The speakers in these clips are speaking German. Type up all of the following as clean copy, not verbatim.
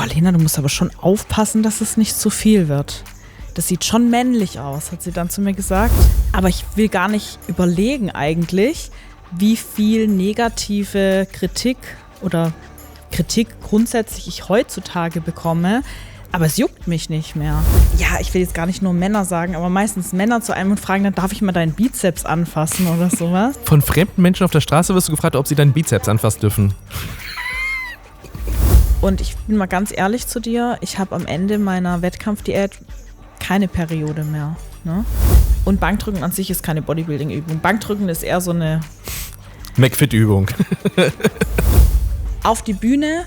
boah Lena, du musst aber schon aufpassen, dass es nicht zu viel wird. Das sieht schon männlich aus, hat sie dann zu mir gesagt. Aber ich will gar nicht überlegen eigentlich, wie viel negative Kritik oder Kritik grundsätzlich ich heutzutage bekomme. Aber es juckt mich nicht mehr. Ja, ich will jetzt gar nicht nur Männer sagen, aber meistens Männer zu einem und fragen, dann darf ich mal deinen Bizeps anfassen oder sowas. Von fremden Menschen auf der Straße wirst du gefragt, ob sie deinen Bizeps anfassen dürfen. Und ich bin mal ganz ehrlich zu dir, ich habe am Ende meiner Wettkampfdiät keine Periode mehr. Ne? Und Bankdrücken an sich ist keine Bodybuilding-Übung. Bankdrücken ist eher so eine McFit-Übung. Auf die Bühne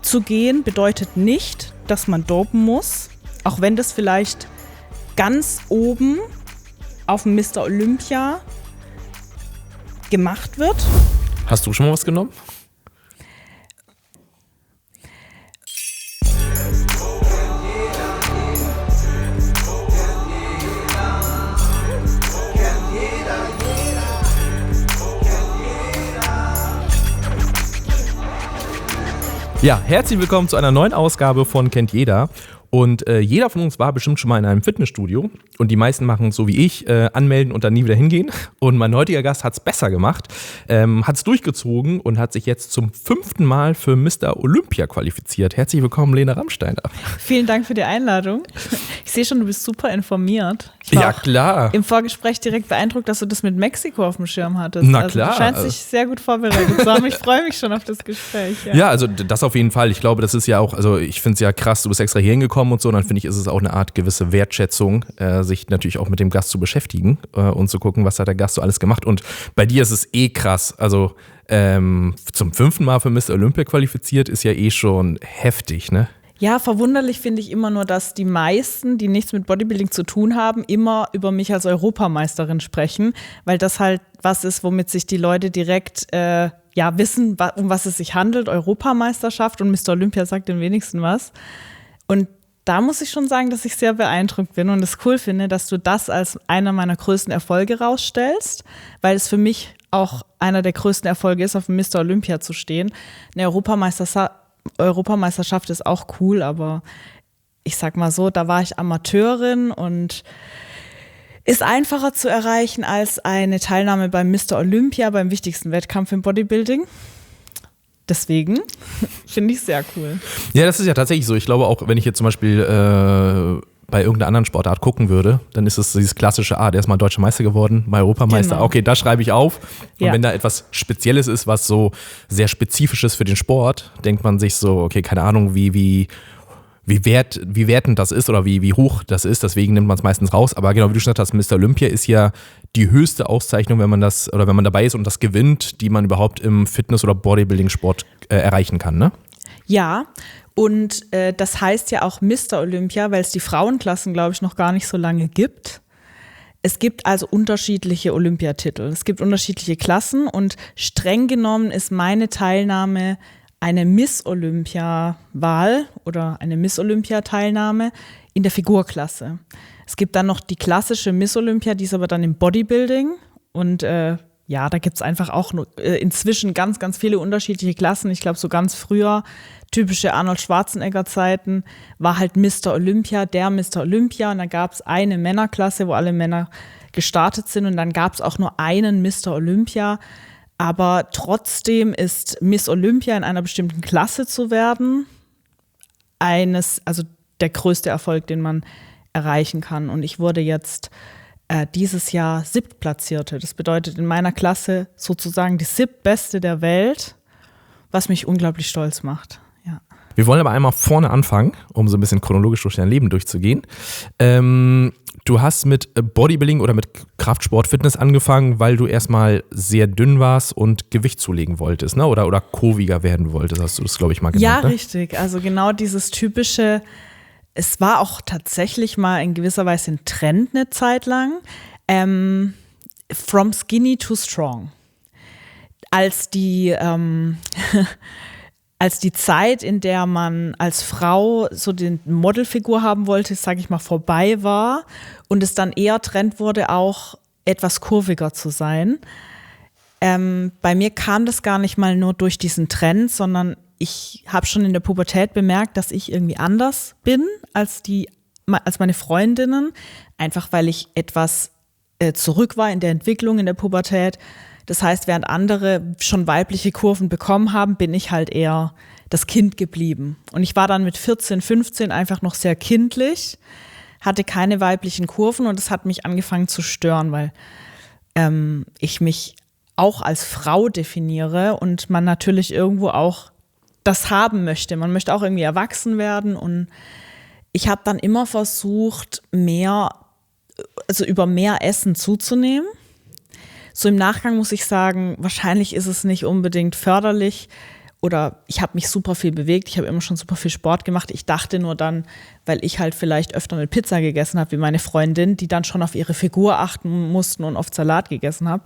zu gehen bedeutet nicht, dass man dopen muss, auch wenn das vielleicht ganz oben auf dem Mr. Olympia gemacht wird. Hast du schon mal was genommen? Ja, herzlich willkommen zu einer neuen Ausgabe von Kennt Jeder. Und jeder von uns war bestimmt schon mal in einem Fitnessstudio und die meisten machen es so wie ich, anmelden und dann nie wieder hingehen. Und mein heutiger Gast hat es besser gemacht, hat es durchgezogen und hat sich jetzt zum 5. Mal für Mr. Olympia qualifiziert. Herzlich willkommen, Lena Rammsteiner. Vielen Dank für die Einladung. Ich sehe schon, du bist super informiert. Ich war klar. Im Vorgespräch direkt beeindruckt, dass du das mit Mexiko auf dem Schirm hattest. Na klar. Du scheinst dich sehr gut vorbereitet zu haben. Ich freue mich schon auf das Gespräch. Ja, also das auf jeden Fall. Ich glaube, das ist ja auch, also ich finde es ja krass, du bist extra hier hingekommen und so, und dann finde ich, ist es auch eine Art gewisse Wertschätzung, sich natürlich auch mit dem Gast zu beschäftigen und zu gucken, was hat der Gast so alles gemacht. Und bei dir ist es krass. Also zum 5. Mal für Mr. Olympia qualifiziert ist ja schon heftig, ne? Ja, verwunderlich finde ich immer nur, dass die meisten, die nichts mit Bodybuilding zu tun haben, immer über mich als Europameisterin sprechen, weil das halt was ist, womit sich die Leute direkt wissen, um was es sich handelt, Europameisterschaft, und Mr. Olympia sagt den wenigsten was. Und da muss ich schon sagen, dass ich sehr beeindruckt bin und es cool finde, dass du das als einer meiner größten Erfolge rausstellst, weil es für mich auch einer der größten Erfolge ist, auf dem Mr. Olympia zu stehen. Eine Europameisterschaft ist auch cool, aber ich sag mal so, da war ich Amateurin und ist einfacher zu erreichen als eine Teilnahme beim Mr. Olympia, beim wichtigsten Wettkampf im Bodybuilding. Deswegen finde ich sehr cool. Ja, das ist ja tatsächlich so. Ich glaube auch, wenn ich jetzt zum Beispiel bei irgendeiner anderen Sportart gucken würde, dann ist es dieses klassische, der ist mal Deutscher Meister geworden, mal Europameister. Genau. Okay, das schreibe ich auf. Und wenn da etwas Spezielles ist, was so sehr spezifisch ist für den Sport, denkt man sich so, okay, keine Ahnung, wie wertend das ist oder wie hoch das ist, deswegen nimmt man es meistens raus. Aber genau, wie du schon gesagt hast, Mr. Olympia ist ja die höchste Auszeichnung, wenn man dabei ist und das gewinnt, die man überhaupt im Fitness- oder Bodybuilding-Sport erreichen kann, ne? Ja, und das heißt ja auch Mr. Olympia, weil es die Frauenklassen, glaube ich, noch gar nicht so lange gibt. Es gibt also unterschiedliche Olympiatitel. Es gibt unterschiedliche Klassen und streng genommen ist meine Teilnahme eine Miss-Olympia-Wahl oder eine Miss-Olympia-Teilnahme in der Figurklasse. Es gibt dann noch die klassische Miss-Olympia, die ist aber dann im Bodybuilding. Und da gibt es einfach auch inzwischen ganz, ganz viele unterschiedliche Klassen. Ich glaube, so ganz früher, typische Arnold Schwarzenegger-Zeiten, war halt Mr. Olympia, der Mr. Olympia. Und dann gab es eine Männerklasse, wo alle Männer gestartet sind. Und dann gab es auch nur einen Mr. Olympia. Aber trotzdem ist Miss Olympia in einer bestimmten Klasse zu werden, der größte Erfolg, den man erreichen kann. Und ich wurde jetzt dieses Jahr 7. Platzierte. Das bedeutet in meiner Klasse sozusagen die 7. Beste der Welt, was mich unglaublich stolz macht. Ja. Wir wollen aber einmal vorne anfangen, um so ein bisschen chronologisch durch dein Leben durchzugehen. Du hast mit Bodybuilding oder mit Kraftsport, Fitness angefangen, weil du erstmal sehr dünn warst und Gewicht zulegen wolltest, ne? Oder kurviger werden wolltest, hast du das, glaube ich, mal genannt. Ja, ne? Richtig. Also genau dieses typische, es war auch tatsächlich mal in gewisser Weise ein Trend eine Zeit lang, from skinny to strong. Als die Zeit, in der man als Frau so die Modelfigur haben wollte, sage ich mal, vorbei war und es dann eher Trend wurde, auch etwas kurviger zu sein. Bei mir kam das gar nicht mal nur durch diesen Trend, sondern ich habe schon in der Pubertät bemerkt, dass ich irgendwie anders bin als meine Freundinnen, einfach weil ich etwas zurück war in der Entwicklung in der Pubertät. Das heißt, während andere schon weibliche Kurven bekommen haben, bin ich halt eher das Kind geblieben. Und ich war dann mit 14, 15 einfach noch sehr kindlich, hatte keine weiblichen Kurven und das hat mich angefangen zu stören, weil ich mich auch als Frau definiere und man natürlich irgendwo auch das haben möchte. Man möchte auch irgendwie erwachsen werden und ich habe dann immer versucht, über mehr Essen zuzunehmen. So im Nachgang muss ich sagen, wahrscheinlich ist es nicht unbedingt förderlich oder ich habe mich super viel bewegt, ich habe immer schon super viel Sport gemacht. Ich dachte nur dann, weil ich halt vielleicht öfter eine Pizza gegessen habe wie meine Freundin, die dann schon auf ihre Figur achten mussten und oft Salat gegessen habe,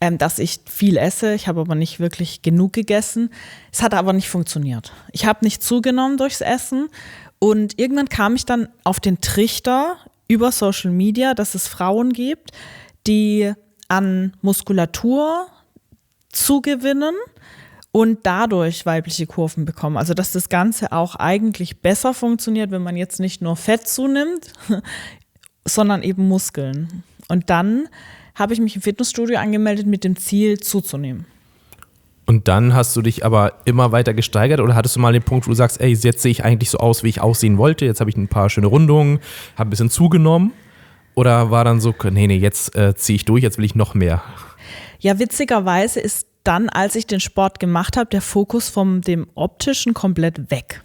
dass ich viel esse. Ich habe aber nicht wirklich genug gegessen. Es hat aber nicht funktioniert. Ich habe nicht zugenommen durchs Essen und irgendwann kam ich dann auf den Trichter über Social Media, dass es Frauen gibt, die an Muskulatur zugewinnen und dadurch weibliche Kurven bekommen. Also dass das Ganze auch eigentlich besser funktioniert, wenn man jetzt nicht nur Fett zunimmt, sondern eben Muskeln. Und dann habe ich mich im Fitnessstudio angemeldet mit dem Ziel zuzunehmen. Und dann hast du dich aber immer weiter gesteigert oder hattest du mal den Punkt, wo du sagst, ey, jetzt sehe ich eigentlich so aus, wie ich aussehen wollte, jetzt habe ich ein paar schöne Rundungen, habe ein bisschen zugenommen? Oder war dann so, nee, jetzt ziehe ich durch, jetzt will ich noch mehr? Ja, witzigerweise ist dann, als ich den Sport gemacht habe, der Fokus von dem Optischen komplett weg.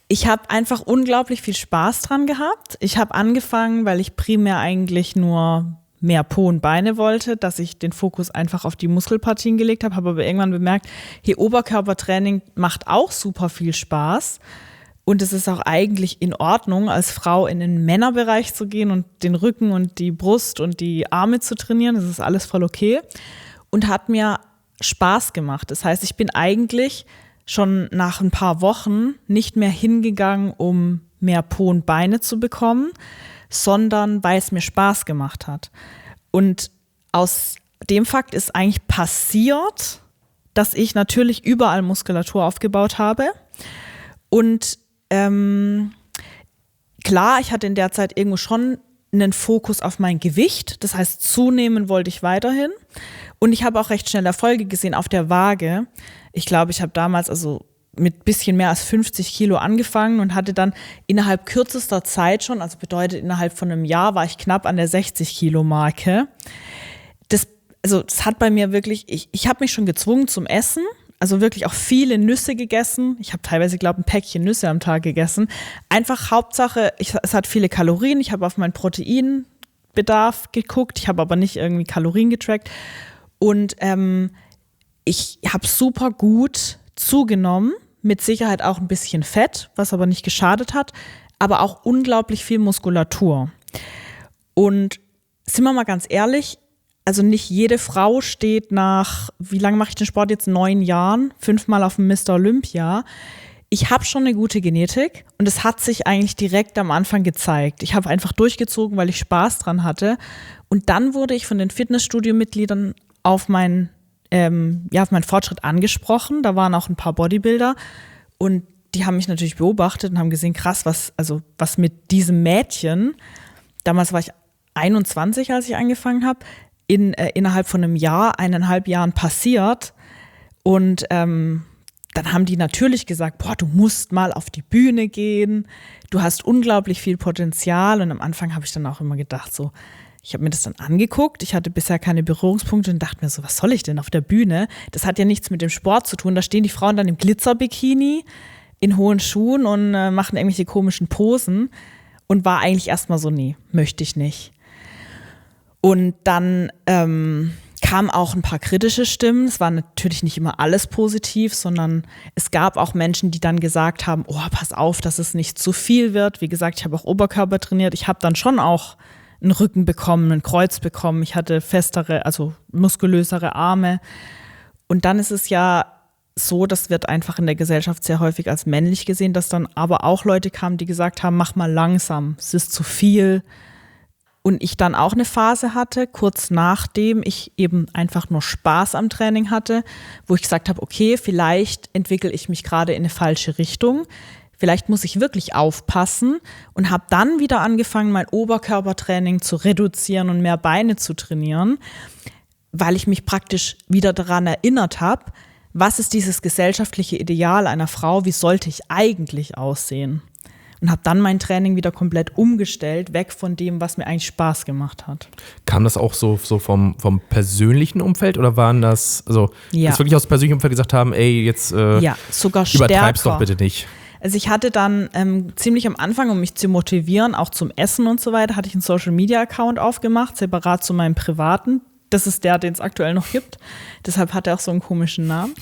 Ich habe einfach unglaublich viel Spaß dran gehabt. Ich habe angefangen, weil ich primär eigentlich nur mehr Po und Beine wollte, dass ich den Fokus einfach auf die Muskelpartien gelegt habe aber irgendwann bemerkt, hier Oberkörpertraining macht auch super viel Spaß. Und es ist auch eigentlich in Ordnung, als Frau in den Männerbereich zu gehen und den Rücken und die Brust und die Arme zu trainieren. Das ist alles voll okay. Und hat mir Spaß gemacht. Das heißt, ich bin eigentlich schon nach ein paar Wochen nicht mehr hingegangen, um mehr Po und Beine zu bekommen, sondern weil es mir Spaß gemacht hat. Und aus dem Fakt ist eigentlich passiert, dass ich natürlich überall Muskulatur aufgebaut habe. Und klar, ich hatte in der Zeit irgendwo schon einen Fokus auf mein Gewicht. Das heißt, zunehmen wollte ich weiterhin. Und ich habe auch recht schnell Erfolge gesehen auf der Waage. Ich glaube, ich habe damals also mit bisschen mehr als 50 Kilo angefangen und hatte dann innerhalb kürzester Zeit schon, also bedeutet innerhalb von einem Jahr, war ich knapp an der 60 Kilo Marke. Das hat bei mir wirklich, ich habe mich schon gezwungen zum Essen. Also wirklich auch viele Nüsse gegessen. Ich habe teilweise, glaube ich, ein Päckchen Nüsse am Tag gegessen. Einfach Hauptsache, es hat viele Kalorien. Ich habe auf meinen Proteinbedarf geguckt. Ich habe aber nicht irgendwie Kalorien getrackt. Und ich habe super gut zugenommen. Mit Sicherheit auch ein bisschen Fett, was aber nicht geschadet hat. Aber auch unglaublich viel Muskulatur. Und sind wir mal ganz ehrlich, also nicht jede Frau steht nach, wie lange mache ich den Sport jetzt? 9 Jahren, 5-mal auf dem Mr. Olympia. Ich habe schon eine gute Genetik und es hat sich eigentlich direkt am Anfang gezeigt. Ich habe einfach durchgezogen, weil ich Spaß dran hatte. Und dann wurde ich von den Fitnessstudio-Mitgliedern auf meinen Fortschritt angesprochen. Da waren auch ein paar Bodybuilder und die haben mich natürlich beobachtet und haben gesehen, krass, was mit diesem Mädchen, damals war ich 21, als ich angefangen habe, innerhalb von einem Jahr, 1,5 Jahren passiert. Und dann haben die natürlich gesagt, boah, du musst mal auf die Bühne gehen, du hast unglaublich viel Potenzial. Und am Anfang habe ich dann auch immer gedacht, so, ich habe mir das dann angeguckt, ich hatte bisher keine Berührungspunkte und dachte mir so, was soll ich denn auf der Bühne? Das hat ja nichts mit dem Sport zu tun. Da stehen die Frauen dann im Glitzerbikini, in hohen Schuhen und machen irgendwelche komischen Posen. Und war eigentlich erstmal so, nee, möchte ich nicht. Und dann kamen auch ein paar kritische Stimmen. Es war natürlich nicht immer alles positiv, sondern es gab auch Menschen, die dann gesagt haben, oh, pass auf, dass es nicht zu viel wird. Wie gesagt, ich habe auch Oberkörper trainiert. Ich habe dann schon auch einen Rücken bekommen, ein Kreuz bekommen. Ich hatte festere, also muskulösere Arme. Und dann ist es ja so, das wird einfach in der Gesellschaft sehr häufig als männlich gesehen, dass dann aber auch Leute kamen, die gesagt haben, mach mal langsam, es ist zu viel. Und ich dann auch eine Phase hatte, kurz nachdem ich eben einfach nur Spaß am Training hatte, wo ich gesagt habe, okay, vielleicht entwickle ich mich gerade in eine falsche Richtung. Vielleicht muss ich wirklich aufpassen und habe dann wieder angefangen, mein Oberkörpertraining zu reduzieren und mehr Beine zu trainieren, weil ich mich praktisch wieder daran erinnert habe, was ist dieses gesellschaftliche Ideal einer Frau, wie sollte ich eigentlich aussehen? Und habe dann mein Training wieder komplett umgestellt, weg von dem, was mir eigentlich Spaß gemacht hat. Kam das auch so vom persönlichen Umfeld oder waren das, also jetzt wirklich aus dem persönlichen Umfeld gesagt haben, ey, jetzt sogar übertreib's doch bitte nicht? Also ich hatte dann ziemlich am Anfang, um mich zu motivieren, auch zum Essen und so weiter, hatte ich einen Social-Media-Account aufgemacht, separat zu meinem privaten. Das ist der, den es aktuell noch gibt. Deshalb hat er auch so einen komischen Namen.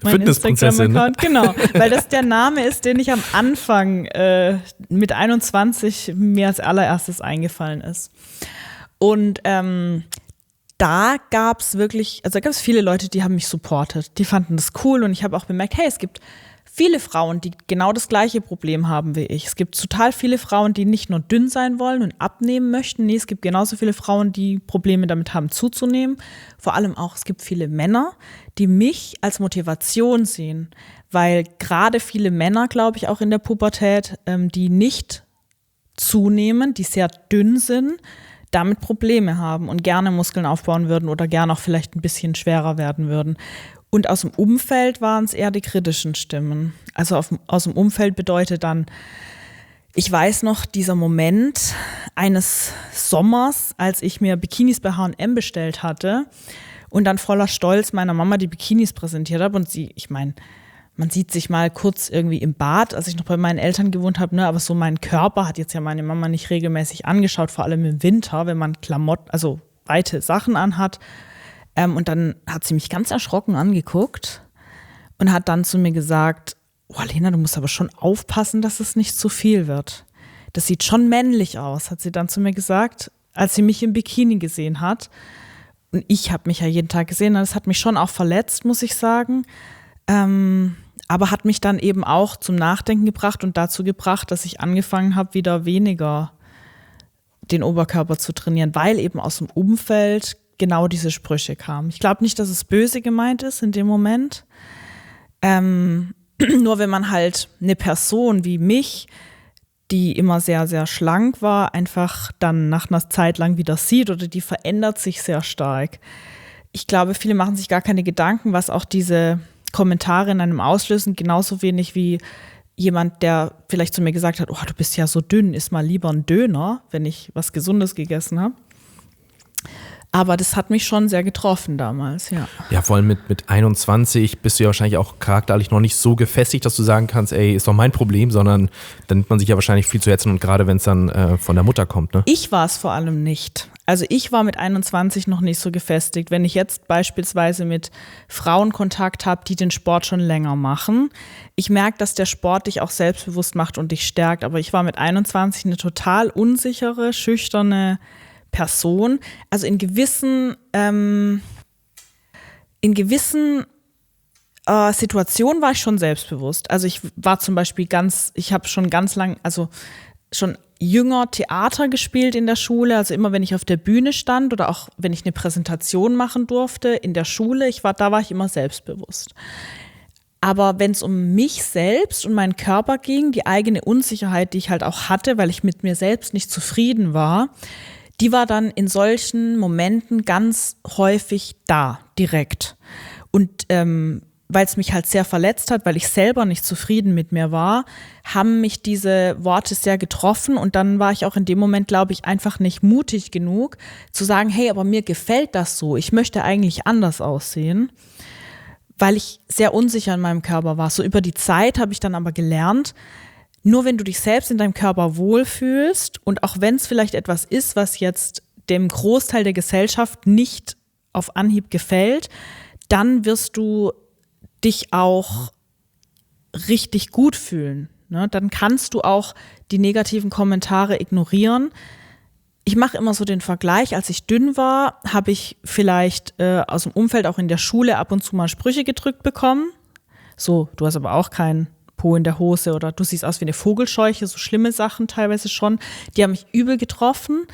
Mein Instagram-Account, genau. Weil das der Name ist, den ich am Anfang mit 21 mir als allererstes eingefallen ist. Und da gab es wirklich, also da gab es viele Leute, die haben mich supportet. Die fanden das cool und ich habe auch bemerkt, hey, es gibt viele Frauen, die genau das gleiche Problem haben wie ich. Es gibt total viele Frauen, die nicht nur dünn sein wollen und abnehmen möchten. Nee, es gibt genauso viele Frauen, die Probleme damit haben, zuzunehmen. Vor allem auch, es gibt viele Männer, die mich als Motivation sehen. Weil gerade viele Männer, glaube ich, auch in der Pubertät, die nicht zunehmen, die sehr dünn sind, damit Probleme haben und gerne Muskeln aufbauen würden oder gerne auch vielleicht ein bisschen schwerer werden würden. Und aus dem Umfeld waren es eher die kritischen Stimmen. Also aus dem Umfeld bedeutet dann, ich weiß noch, dieser Moment eines Sommers, als ich mir Bikinis bei H&M bestellt hatte und dann voller Stolz meiner Mama die Bikinis präsentiert habe. Und man sieht sich mal kurz irgendwie im Bad, als ich noch bei meinen Eltern gewohnt habe, ne? Aber so mein Körper hat jetzt ja meine Mama nicht regelmäßig angeschaut, vor allem im Winter, wenn man also weite Sachen anhat. Und dann hat sie mich ganz erschrocken angeguckt und hat dann zu mir gesagt, oh Lena, du musst aber schon aufpassen, dass es nicht zu viel wird. Das sieht schon männlich aus, hat sie dann zu mir gesagt, als sie mich im Bikini gesehen hat. Und ich habe mich ja jeden Tag gesehen, das hat mich schon auch verletzt, muss ich sagen. Aber hat mich dann eben auch zum Nachdenken gebracht und dazu gebracht, dass ich angefangen habe, wieder weniger den Oberkörper zu trainieren, weil eben aus dem Umfeld genau diese Sprüche kamen. Ich glaube nicht, dass es böse gemeint ist in dem Moment. Nur wenn man halt eine Person wie mich, die immer sehr, sehr schlank war, einfach dann nach einer Zeit lang wieder sieht oder die verändert sich sehr stark. Ich glaube, viele machen sich gar keine Gedanken, was auch diese Kommentare in einem auslösen, genauso wenig wie jemand, der vielleicht zu mir gesagt hat, oh, du bist ja so dünn, iss mal lieber einen Döner, wenn ich was Gesundes gegessen habe. Aber das hat mich schon sehr getroffen damals, ja. Ja, vor allem mit 21 bist du ja wahrscheinlich auch charakterlich noch nicht so gefestigt, dass du sagen kannst, ey, ist doch mein Problem, sondern dann nimmt man sich ja wahrscheinlich viel zu hetzen und gerade wenn es dann von der Mutter kommt, ne? Ich war es vor allem nicht. Also ich war mit 21 noch nicht so gefestigt. Wenn ich jetzt beispielsweise mit Frauen Kontakt habe, die den Sport schon länger machen, ich merke, dass der Sport dich auch selbstbewusst macht und dich stärkt. Aber ich war mit 21 eine total unsichere, schüchterne Person. Also in gewissen Situationen war ich schon selbstbewusst. Also ich war zum Beispiel ich habe schon ganz lang, also schon jünger Theater gespielt in der Schule. Also immer, wenn ich auf der Bühne stand oder auch wenn ich eine Präsentation machen durfte in der Schule, da war ich immer selbstbewusst. Aber wenn es um mich selbst und meinen Körper ging, die eigene Unsicherheit, die ich halt auch hatte, weil ich mit mir selbst nicht zufrieden war, die war dann in solchen Momenten ganz häufig da, direkt. Und weil es mich halt sehr verletzt hat, weil ich selber nicht zufrieden mit mir war, haben mich diese Worte sehr getroffen. Und dann war ich auch in dem Moment, glaube ich, einfach nicht mutig genug zu sagen, hey, aber mir gefällt das so. Ich möchte eigentlich anders aussehen, weil ich sehr unsicher in meinem Körper war. So über die Zeit habe ich dann aber gelernt, nur wenn du dich selbst in deinem Körper wohlfühlst und auch wenn es vielleicht etwas ist, was jetzt dem Großteil der Gesellschaft nicht auf Anhieb gefällt, dann wirst du dich auch richtig gut fühlen. Ne? Dann kannst du auch die negativen Kommentare ignorieren. Ich mache immer so den Vergleich, als ich dünn war, habe ich vielleicht aus dem Umfeld auch in der Schule ab und zu mal Sprüche gedrückt bekommen. So, du hast aber auch keinen Po in der Hose oder du siehst aus wie eine Vogelscheuche, so schlimme Sachen teilweise schon. Die haben mich übel getroffen,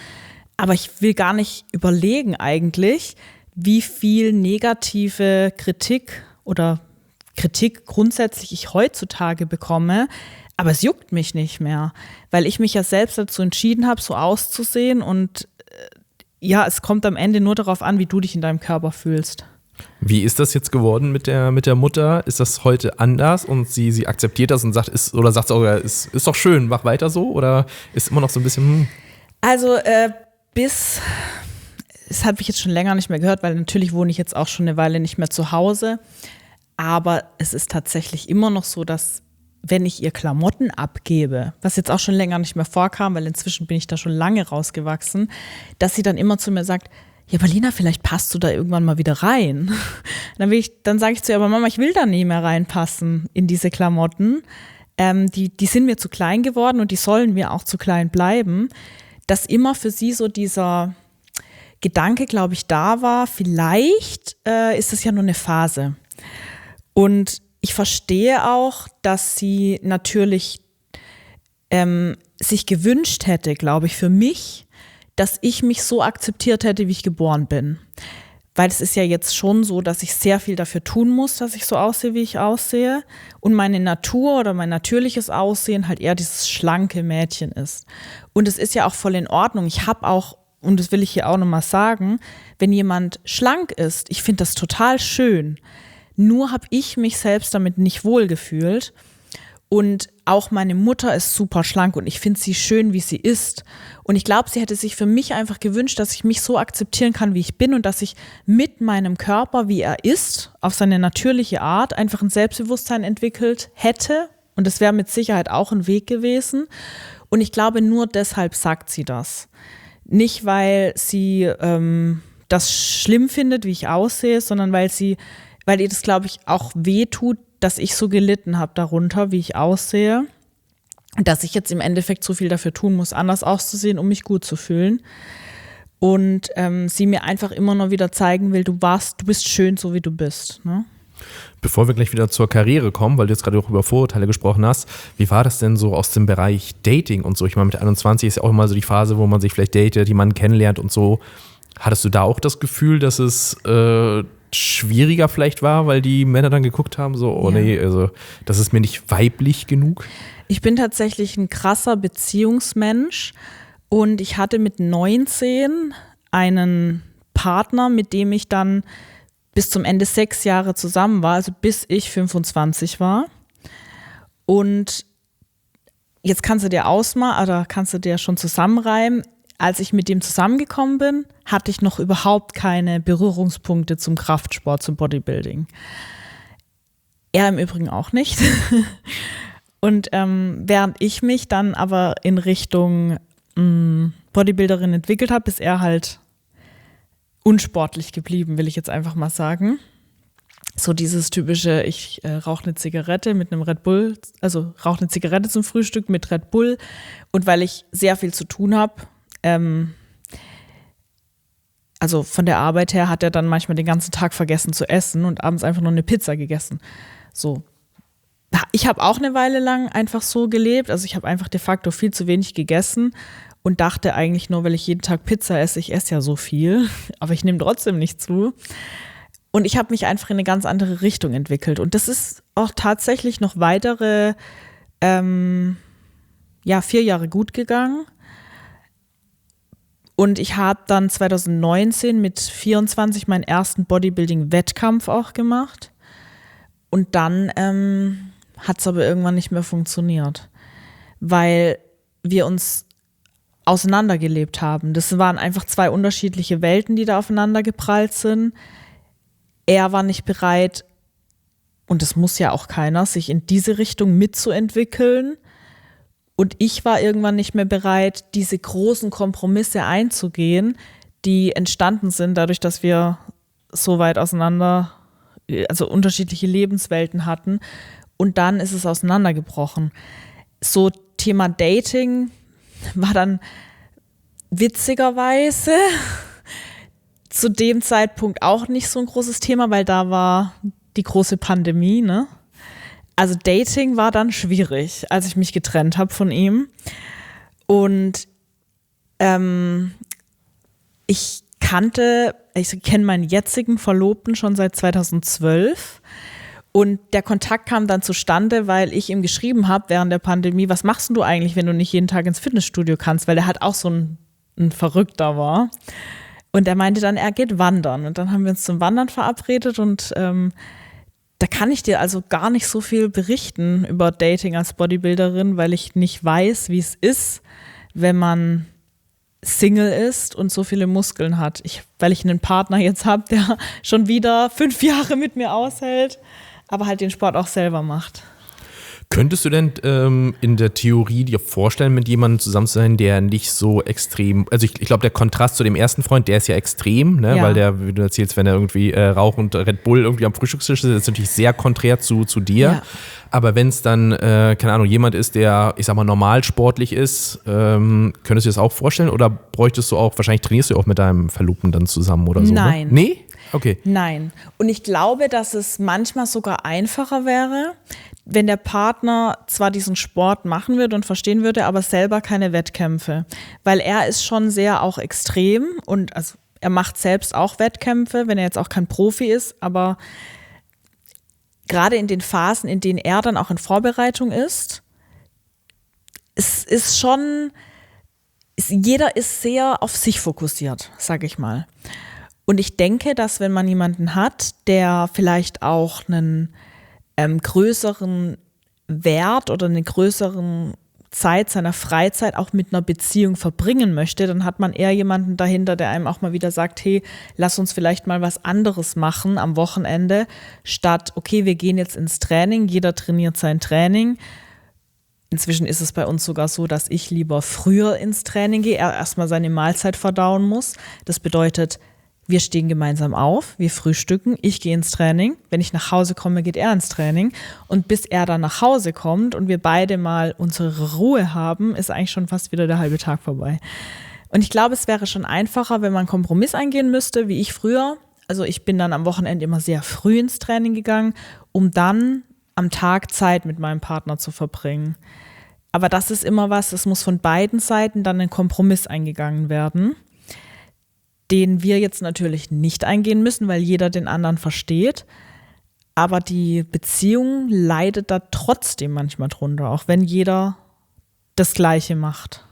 aber ich will gar nicht überlegen eigentlich, wie viel negative Kritik oder Kritik grundsätzlich ich heutzutage bekomme, aber es juckt mich nicht mehr, weil ich mich ja selbst dazu entschieden habe, so auszusehen und ja, es kommt am Ende nur darauf an, wie du dich in deinem Körper fühlst. Wie ist das jetzt geworden mit der Mutter? Ist das heute anders und sie akzeptiert das und sagt, ist sogar, ist doch schön, mach weiter so? Oder ist immer noch so ein bisschen, Also das habe ich jetzt schon länger nicht mehr gehört, weil natürlich wohne ich jetzt auch schon eine Weile nicht mehr zu Hause. Aber es ist tatsächlich immer noch so, dass wenn ich ihr Klamotten abgebe, was jetzt auch schon länger nicht mehr vorkam, weil inzwischen bin ich da schon lange rausgewachsen, dass sie dann immer zu mir sagt, ja, Berlina, vielleicht passt du da irgendwann mal wieder rein. Dann sage ich zu ihr, aber Mama, ich will da nie mehr reinpassen in diese Klamotten. Die sind mir zu klein geworden und die sollen mir auch zu klein bleiben. Dass immer für sie so dieser Gedanke, glaube ich, da war, vielleicht ist es ja nur eine Phase. Und ich verstehe auch, dass sie natürlich sich gewünscht hätte, glaube ich, für mich, dass ich mich so akzeptiert hätte, wie ich geboren bin. Weil es ist ja jetzt schon so, dass ich sehr viel dafür tun muss, dass ich so aussehe, wie ich aussehe. Und meine Natur oder mein natürliches Aussehen halt eher dieses schlanke Mädchen ist. Und es ist ja auch voll in Ordnung. Ich habe auch, und das will ich hier auch nochmal sagen, wenn jemand schlank ist, ich finde das total schön. Nur habe ich mich selbst damit nicht wohlgefühlt. Und auch meine Mutter ist super schlank und ich finde sie schön, wie sie ist. Und ich glaube, sie hätte sich für mich einfach gewünscht, dass ich mich so akzeptieren kann, wie ich bin und dass ich mit meinem Körper, wie er ist, auf seine natürliche Art einfach ein Selbstbewusstsein entwickelt hätte. Und das wäre mit Sicherheit auch ein Weg gewesen. Und ich glaube, nur deshalb sagt sie das. Nicht, weil sie das schlimm findet, wie ich aussehe, sondern weil ihr das, glaube ich, auch wehtut, dass ich so gelitten habe darunter, wie ich aussehe. Und dass ich jetzt im Endeffekt so viel dafür tun muss, anders auszusehen, um mich gut zu fühlen. Und sie mir einfach immer noch wieder zeigen will, du bist schön, so wie du bist. Ne? Bevor wir gleich wieder zur Karriere kommen, weil du jetzt gerade auch über Vorurteile gesprochen hast, wie war das denn so aus dem Bereich Dating und so? Ich meine, mit 21 ist ja auch immer so die Phase, wo man sich vielleicht datet, die man kennenlernt und so. Hattest du da auch das Gefühl, dass es schwieriger vielleicht war, weil die Männer dann geguckt haben, so, oh ja. Nee, also das ist mir nicht weiblich genug? Ich bin tatsächlich ein krasser Beziehungsmensch und ich hatte mit 19 einen Partner, mit dem ich dann bis zum Ende 6 Jahre zusammen war, also bis ich 25 war. Und jetzt kannst du dir schon zusammenreimen, als ich mit dem zusammengekommen bin, hatte ich noch überhaupt keine Berührungspunkte zum Kraftsport, zum Bodybuilding. Er im Übrigen auch nicht. Und während ich mich dann aber in Richtung Bodybuilderin entwickelt habe, ist er halt unsportlich geblieben, will ich jetzt einfach mal sagen. So dieses typische, ich rauche eine Zigarette mit einem Red Bull, also rauche eine Zigarette zum Frühstück mit Red Bull. Und weil ich sehr viel zu tun habe, also von der Arbeit her hat er dann manchmal den ganzen Tag vergessen zu essen und abends einfach nur eine Pizza gegessen. So. Ich habe auch eine Weile lang einfach so gelebt, also ich habe einfach de facto viel zu wenig gegessen und dachte eigentlich nur, weil ich jeden Tag Pizza esse, ich esse ja so viel, aber ich nehme trotzdem nicht zu. Und ich habe mich einfach in eine ganz andere Richtung entwickelt. Und das ist auch tatsächlich noch weitere 4 Jahre gut gegangen. Und ich habe dann 2019 mit 24 meinen ersten Bodybuilding-Wettkampf auch gemacht. Und dann hat es aber irgendwann nicht mehr funktioniert, weil wir uns auseinandergelebt haben. Das waren einfach 2 unterschiedliche Welten, die da aufeinander geprallt sind. Er war nicht bereit, und das muss ja auch keiner, sich in diese Richtung mitzuentwickeln. Und ich war irgendwann nicht mehr bereit, diese großen Kompromisse einzugehen, die entstanden sind dadurch, dass wir so weit auseinander, also unterschiedliche Lebenswelten hatten. Und dann ist es auseinandergebrochen. So Thema Dating war dann witzigerweise zu dem Zeitpunkt auch nicht so ein großes Thema, weil da war die große Pandemie, ne? Also Dating war dann schwierig, als ich mich getrennt habe von ihm. Und ich kenne meinen jetzigen Verlobten schon seit 2012. Und der Kontakt kam dann zustande, weil ich ihm geschrieben habe während der Pandemie, was machst du eigentlich, wenn du nicht jeden Tag ins Fitnessstudio kannst? Weil der halt auch so ein Verrückter war. Und er meinte dann, er geht wandern. Und dann haben wir uns zum Wandern verabredet und da kann ich dir also gar nicht so viel berichten über Dating als Bodybuilderin, weil ich nicht weiß, wie es ist, wenn man Single ist und so viele Muskeln hat. Weil ich einen Partner jetzt habe, der schon wieder 5 Jahre mit mir aushält, aber halt den Sport auch selber macht. Könntest du denn in der Theorie dir vorstellen, mit jemandem zusammen zu sein, der nicht so extrem, also ich glaube, der Kontrast zu dem ersten Freund, der ist ja extrem, ne? Ja. Weil der, wie du erzählst, wenn er irgendwie raucht und Red Bull irgendwie am Frühstückstisch ist, ist natürlich sehr konträr zu dir. Ja. Aber wenn es dann, keine Ahnung, jemand ist, der, ich sag mal, normal sportlich ist, könntest du dir das auch vorstellen oder bräuchtest du auch, wahrscheinlich trainierst du auch mit deinem Verlobten dann zusammen oder so? Nein. Ne? Nee? Okay. Nein. Und ich glaube, dass es manchmal sogar einfacher wäre, wenn der Partner zwar diesen Sport machen würde und verstehen würde, aber selber keine Wettkämpfe. Weil er ist schon sehr auch extrem und also er macht selbst auch Wettkämpfe, wenn er jetzt auch kein Profi ist, aber gerade in den Phasen, in denen er dann auch in Vorbereitung ist, es ist schon, jeder ist sehr auf sich fokussiert, sage ich mal. Und ich denke, dass wenn man jemanden hat, der vielleicht auch einen größeren Wert oder eine größere Zeit seiner Freizeit auch mit einer Beziehung verbringen möchte, dann hat man eher jemanden dahinter, der einem auch mal wieder sagt, hey, lass uns vielleicht mal was anderes machen am Wochenende, statt, okay, wir gehen jetzt ins Training, jeder trainiert sein Training. Inzwischen ist es bei uns sogar so, dass ich lieber früher ins Training gehe, er erstmal seine Mahlzeit verdauen muss. Das bedeutet, wir stehen gemeinsam auf, wir frühstücken, ich gehe ins Training. Wenn ich nach Hause komme, geht er ins Training. Und bis er dann nach Hause kommt und wir beide mal unsere Ruhe haben, ist eigentlich schon fast wieder der halbe Tag vorbei. Und ich glaube, es wäre schon einfacher, wenn man einen Kompromiss eingehen müsste, wie ich früher. Also ich bin dann am Wochenende immer sehr früh ins Training gegangen, um dann am Tag Zeit mit meinem Partner zu verbringen. Aber das ist immer was, es muss von beiden Seiten dann ein Kompromiss eingegangen werden, den wir jetzt natürlich nicht eingehen müssen, weil jeder den anderen versteht. Aber die Beziehung leidet da trotzdem manchmal drunter, auch wenn jeder das Gleiche macht.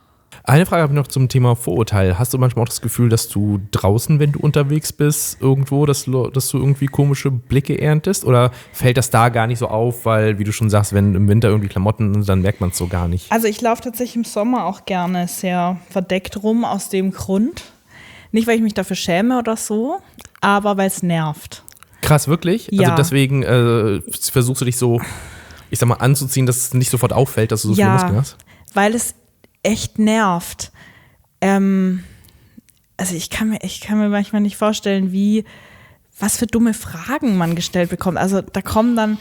Eine Frage habe ich noch zum Thema Vorurteil. Hast du manchmal auch das Gefühl, dass du draußen, wenn du unterwegs bist, irgendwo, dass du irgendwie komische Blicke erntest? Oder fällt das da gar nicht so auf, weil, wie du schon sagst, wenn im Winter irgendwie Klamotten sind, dann merkt man es so gar nicht? Also ich laufe tatsächlich im Sommer auch gerne sehr verdeckt rum, aus dem Grund. Nicht, weil ich mich dafür schäme oder so, aber weil es nervt. Krass, wirklich? Ja. Also deswegen versuchst du dich so, ich sag mal, anzuziehen, dass es nicht sofort auffällt, dass du so viele Muskeln hast? Weil es echt nervt. Also ich kann mir manchmal nicht vorstellen, was für dumme Fragen man gestellt bekommt. Also da kommen dann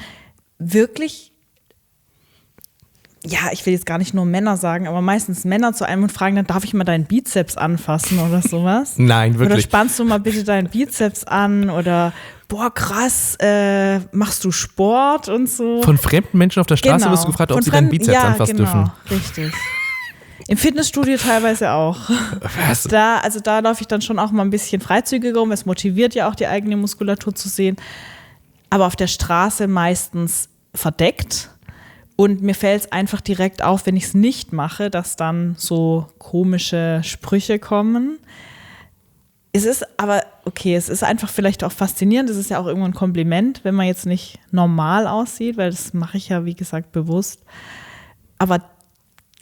wirklich, ja, ich will jetzt gar nicht nur Männer sagen, aber meistens Männer zu einem und fragen, dann darf ich mal deinen Bizeps anfassen oder sowas? Nein, wirklich. Oder spannst du mal bitte deinen Bizeps an oder boah, krass, machst du Sport und so? Von fremden Menschen auf der Straße wirst du gefragt, ob sie deinen Bizeps anfassen dürfen. Richtig. Im Fitnessstudio teilweise auch. Was? Da laufe ich dann schon auch mal ein bisschen freizügiger rum. Es motiviert ja auch, die eigene Muskulatur zu sehen. Aber auf der Straße meistens verdeckt. Und mir fällt es einfach direkt auf, wenn ich es nicht mache, dass dann so komische Sprüche kommen. Es ist aber, okay, es ist einfach vielleicht auch faszinierend. Es ist ja auch irgendwo ein Kompliment, wenn man jetzt nicht normal aussieht, weil das mache ich ja, wie gesagt, bewusst. Aber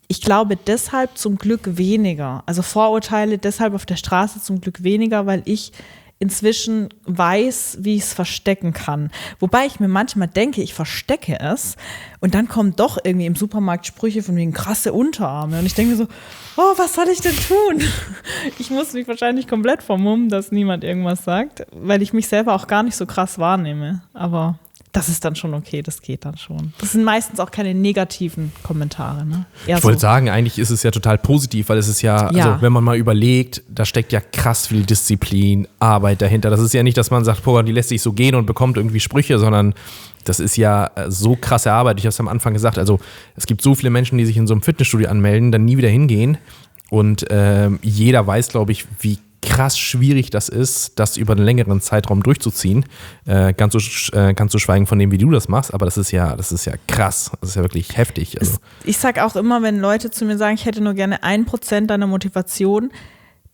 ich glaube deshalb zum Glück weniger. Also Vorurteile deshalb auf der Straße zum Glück weniger, weil ich inzwischen weiß, wie ich es verstecken kann. Wobei ich mir manchmal denke, ich verstecke es und dann kommen doch irgendwie im Supermarkt Sprüche von wegen krasse Unterarme und ich denke so, oh, was soll ich denn tun? Ich muss mich wahrscheinlich komplett vermummen, dass niemand irgendwas sagt, weil ich mich selber auch gar nicht so krass wahrnehme. Aber das ist dann schon okay, das geht dann schon. Das sind meistens auch keine negativen Kommentare. Ne? Ich wollte sagen, eigentlich ist es ja total positiv, weil es ist ja, also wenn man mal überlegt, da steckt ja krass viel Disziplin, Arbeit dahinter. Das ist ja nicht, dass man sagt, boah, die lässt sich so gehen und bekommt irgendwie Sprüche, sondern das ist ja so krasse Arbeit. Ich habe es am Anfang gesagt, also es gibt so viele Menschen, die sich in so einem Fitnessstudio anmelden, dann nie wieder hingehen und jeder weiß, glaube ich, wie krass schwierig das ist, das über einen längeren Zeitraum durchzuziehen. Ganz zu schweigen von dem, wie du das machst, aber das ist ja krass. Das ist ja wirklich heftig. Also. Ich sage auch immer, wenn Leute zu mir sagen, ich hätte nur gerne 1% deiner Motivation,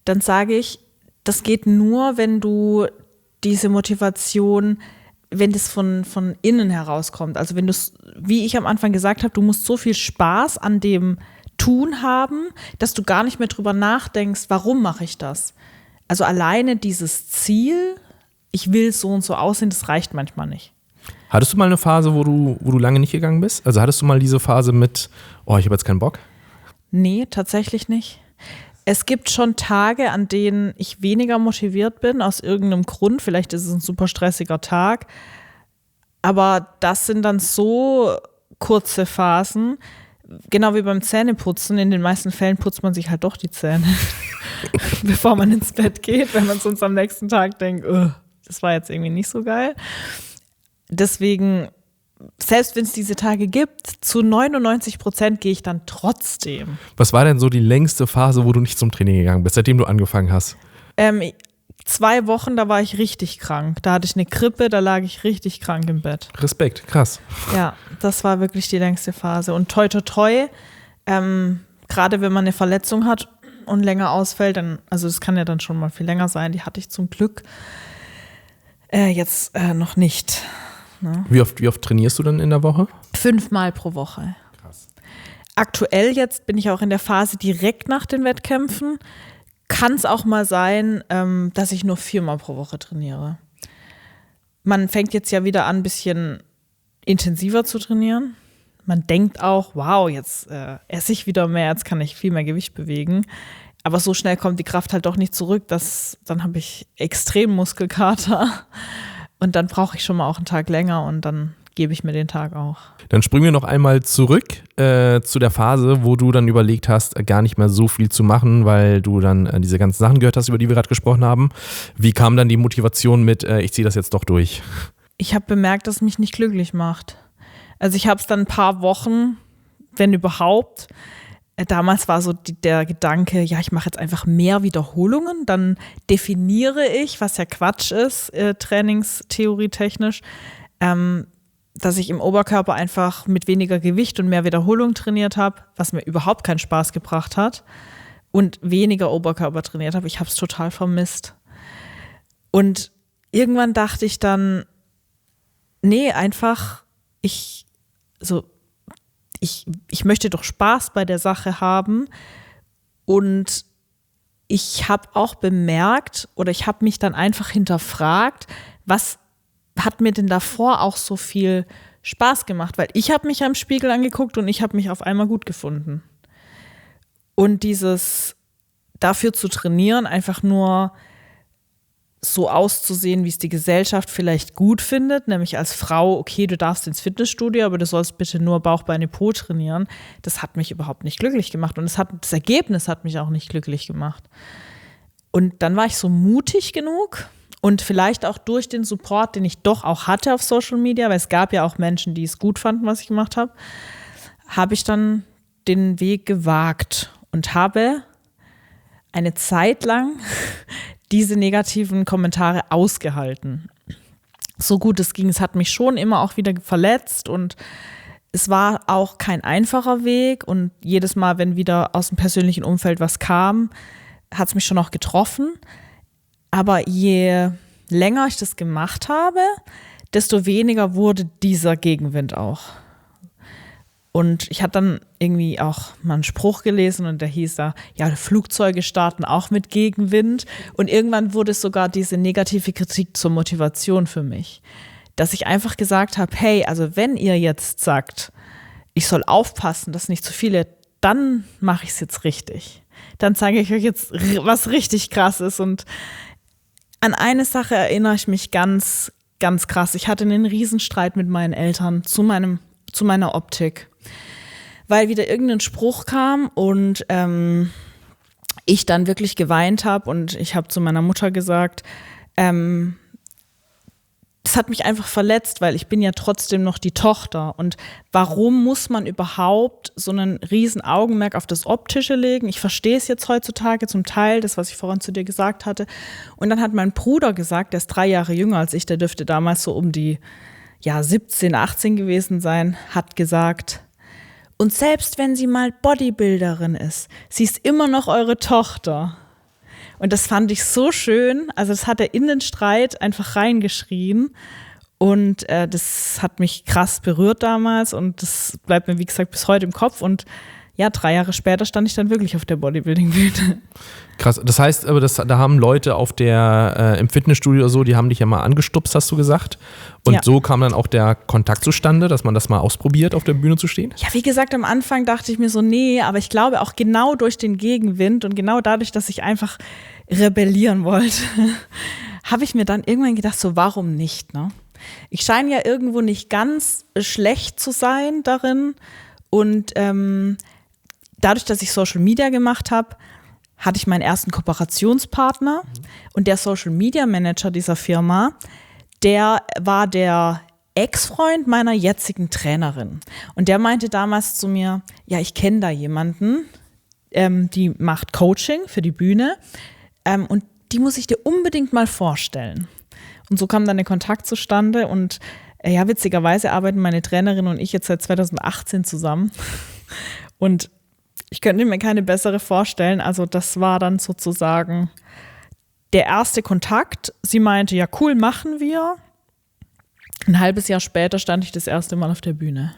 dann sage ich, das geht nur, wenn du diese Motivation, wenn das von innen herauskommt. Also wenn du, wie ich am Anfang gesagt habe, du musst so viel Spaß an dem Tun haben, dass du gar nicht mehr drüber nachdenkst, warum mache ich das? Also alleine dieses Ziel, ich will so und so aussehen, das reicht manchmal nicht. Hattest du mal eine Phase, wo du lange nicht gegangen bist? Also hattest du mal diese Phase mit, ich habe jetzt keinen Bock? Nee, tatsächlich nicht. Es gibt schon Tage, an denen ich weniger motiviert bin, aus irgendeinem Grund. Vielleicht ist es ein super stressiger Tag. Aber das sind dann so kurze Phasen, genau wie beim Zähneputzen. In den meisten Fällen putzt man sich halt doch die Zähne, bevor man ins Bett geht, wenn man sonst am nächsten Tag denkt, das war jetzt irgendwie nicht so geil. Deswegen, selbst wenn es diese Tage gibt, zu 99% gehe ich dann trotzdem. Was war denn so die längste Phase, wo du nicht zum Training gegangen bist, seitdem du angefangen hast? 2 Wochen, da war ich richtig krank. Da hatte ich eine Grippe, da lag ich richtig krank im Bett. Respekt, krass. Ja, das war wirklich die längste Phase. Und toi, toi, toi, gerade wenn man eine Verletzung hat und länger ausfällt, dann, also das kann ja dann schon mal viel länger sein, die hatte ich zum Glück jetzt noch nicht. Ne? Wie oft trainierst du dann in der Woche? 5-mal pro Woche. Krass. Aktuell jetzt bin ich auch in der Phase direkt nach den Wettkämpfen. Kann es auch mal sein, dass ich nur 4-mal pro Woche trainiere. Man fängt jetzt ja wieder an, ein bisschen intensiver zu trainieren. Man denkt auch, wow, jetzt esse ich wieder mehr, jetzt kann ich viel mehr Gewicht bewegen. Aber so schnell kommt die Kraft halt doch nicht zurück. Dann habe ich extrem Muskelkater. Und dann brauche ich schon mal auch einen Tag länger und dann gebe ich mir den Tag auch. Dann springen wir noch einmal zurück zu der Phase, wo du dann überlegt hast, gar nicht mehr so viel zu machen, weil du dann diese ganzen Sachen gehört hast, über die wir gerade gesprochen haben. Wie kam dann die Motivation mit, ich ziehe das jetzt doch durch? Ich habe bemerkt, dass es mich nicht glücklich macht. Also ich habe es dann ein paar Wochen, wenn überhaupt. Damals war so der Gedanke, ja, ich mache jetzt einfach mehr Wiederholungen, dann definiere ich, was ja Quatsch ist, trainingstheorietechnisch, dass ich im Oberkörper einfach mit weniger Gewicht und mehr Wiederholung trainiert habe, was mir überhaupt keinen Spaß gebracht hat und weniger Oberkörper trainiert habe. Ich habe es total vermisst. Und irgendwann dachte ich dann, nee, einfach, ich möchte doch Spaß bei der Sache haben und ich habe auch bemerkt oder ich habe mich dann einfach hinterfragt, was hat mir denn davor auch so viel Spaß gemacht, weil ich habe mich am Spiegel angeguckt und ich habe mich auf einmal gut gefunden. Und dieses dafür zu trainieren, einfach nur so auszusehen, wie es die Gesellschaft vielleicht gut findet, nämlich als Frau, okay, du darfst ins Fitnessstudio, aber du sollst bitte nur Bauch, Beine, Po trainieren, das hat mich überhaupt nicht glücklich gemacht und das Ergebnis hat mich auch nicht glücklich gemacht. Und dann war ich so mutig genug und vielleicht auch durch den Support, den ich doch auch hatte auf Social Media, weil es gab ja auch Menschen, die es gut fanden, was ich gemacht habe, habe ich dann den Weg gewagt und habe eine Zeit lang diese negativen Kommentare ausgehalten. So gut es ging, es hat mich schon immer auch wieder verletzt und es war auch kein einfacher Weg und jedes Mal, wenn wieder aus dem persönlichen Umfeld was kam, hat es mich schon auch getroffen. Aber je länger ich das gemacht habe, desto weniger wurde dieser Gegenwind auch. Und ich hatte dann irgendwie auch mal einen Spruch gelesen und der hieß da, ja, Flugzeuge starten auch mit Gegenwind. Und irgendwann wurde es sogar diese negative Kritik zur Motivation für mich. Dass ich einfach gesagt habe, hey, also wenn ihr jetzt sagt, ich soll aufpassen, dass nicht zu viele, dann mache ich es jetzt richtig. Dann zeige ich euch jetzt, was richtig krass ist. Und an eine Sache erinnere ich mich ganz ganz krass. Ich hatte einen Riesenstreit mit meinen Eltern zu meiner Optik, weil wieder irgendein Spruch kam und ich dann wirklich geweint habe und ich habe zu meiner Mutter gesagt, das hat mich einfach verletzt, weil ich bin ja trotzdem noch die Tochter. Und warum muss man überhaupt so einen riesen Augenmerk auf das Optische legen? Ich verstehe es jetzt heutzutage zum Teil, das, was ich vorhin zu dir gesagt hatte. Und dann hat mein Bruder gesagt, der ist 3 Jahre jünger als ich, der dürfte damals so um die 17, 18 gewesen sein, hat gesagt, und selbst wenn sie mal Bodybuilderin ist, sie ist immer noch eure Tochter. Und das fand ich so schön. Also das hat er in den Streit einfach reingeschrien. Und das hat mich krass berührt damals. Und das bleibt mir, wie gesagt, bis heute im Kopf. Und ja, 3 Jahre später stand ich dann wirklich auf der Bodybuilding-Bühne. Krass. Das heißt, aber da haben Leute im Fitnessstudio oder so, die haben dich ja mal angestupst, hast du gesagt. Und so kam dann auch der Kontakt zustande, dass man das mal ausprobiert, auf der Bühne zu stehen? Ja, wie gesagt, am Anfang dachte ich mir so, nee, aber ich glaube auch genau durch den Gegenwind und genau dadurch, dass ich einfach rebellieren wollte, habe ich mir dann irgendwann gedacht, so warum nicht, ne? Ich scheine ja irgendwo nicht ganz schlecht zu sein darin und dadurch, dass ich Social Media gemacht habe, hatte ich meinen ersten Kooperationspartner und der Social Media Manager dieser Firma, der war der Ex-Freund meiner jetzigen Trainerin. Und der meinte damals zu mir, ja, ich kenne da jemanden, die macht Coaching für die Bühne und die muss ich dir unbedingt mal vorstellen. Und so kam dann der Kontakt zustande und witzigerweise arbeiten meine Trainerin und ich jetzt seit 2018 zusammen. Und ich könnte mir keine bessere vorstellen. Also das war dann sozusagen der erste Kontakt. Sie meinte, ja cool, machen wir. Ein halbes Jahr später stand ich das erste Mal auf der Bühne.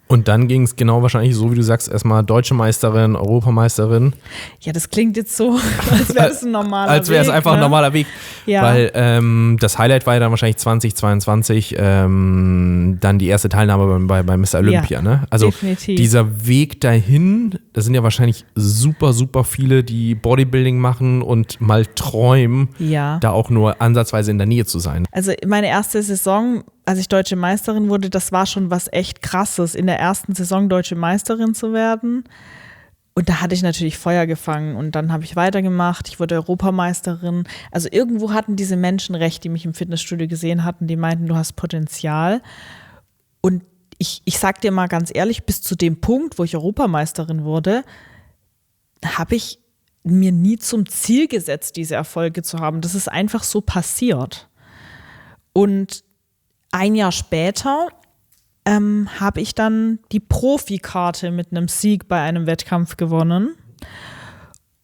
Und dann ging es genau wahrscheinlich so, wie du sagst, erstmal Deutsche Meisterin, Europameisterin. Ja, das klingt jetzt so, als wäre es ein normaler Weg. Als wäre es einfach ein normaler Weg. Ja. Weil das Highlight war ja dann wahrscheinlich 2022 dann die erste Teilnahme bei Mr. Olympia. Ja, ne? Also definitiv. Dieser Weg dahin, das sind ja wahrscheinlich super, super viele, die Bodybuilding machen und mal träumen, da auch nur ansatzweise in der Nähe zu sein. Also meine erste Saison, als ich Deutsche Meisterin wurde, das war schon was echt Krasses, in der ersten Saison Deutsche Meisterin zu werden. Und da hatte ich natürlich Feuer gefangen und dann habe ich weitergemacht. Ich wurde Europameisterin. Also irgendwo hatten diese Menschen recht, die mich im Fitnessstudio gesehen hatten, die meinten, du hast Potenzial. Und ich sag dir mal ganz ehrlich, bis zu dem Punkt, wo ich Europameisterin wurde, habe ich mir nie zum Ziel gesetzt, diese Erfolge zu haben. Das ist einfach so passiert. Und ein Jahr später habe ich dann die Profikarte mit einem Sieg bei einem Wettkampf gewonnen.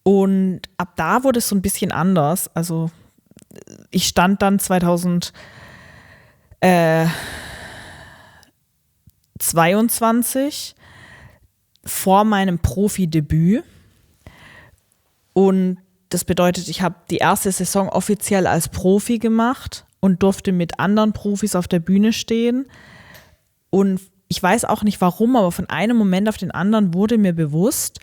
Und ab da wurde es so ein bisschen anders. Also ich stand dann 2022 vor meinem Profidebüt. Und das bedeutet, ich habe die erste Saison offiziell als Profi gemacht und durfte mit anderen Profis auf der Bühne stehen. Und ich weiß auch nicht warum, aber von einem Moment auf den anderen wurde mir bewusst,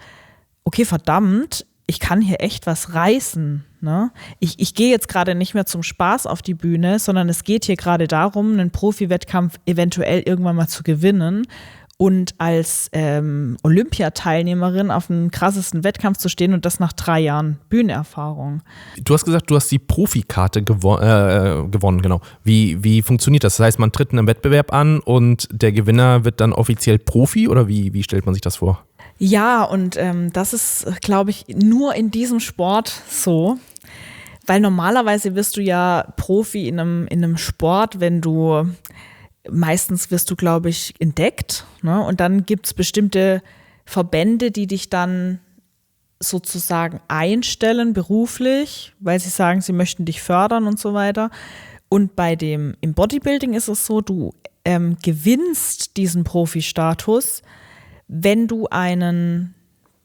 okay, verdammt, ich kann hier echt was reißen. Ne? Ich gehe jetzt gerade nicht mehr zum Spaß auf die Bühne, sondern es geht hier gerade darum, einen Profi-Wettkampf eventuell irgendwann mal zu gewinnen und als Olympiateilnehmerin auf einem krassesten Wettkampf zu stehen und das nach 3 Jahren Bühnenerfahrung. Du hast gesagt, du hast die Profikarte gewonnen, genau. Wie funktioniert das? Das heißt, man tritt in einem Wettbewerb an und der Gewinner wird dann offiziell Profi oder wie stellt man sich das vor? Ja, und das ist, glaube ich, nur in diesem Sport so, weil normalerweise wirst du ja Profi in einem Sport, wenn du meistens wirst du, glaube ich, entdeckt, ne? Und dann gibt es bestimmte Verbände, die dich dann sozusagen einstellen beruflich, weil sie sagen, sie möchten dich fördern und so weiter. Und im Bodybuilding ist es so, du gewinnst diesen Profi-Status, wenn du einen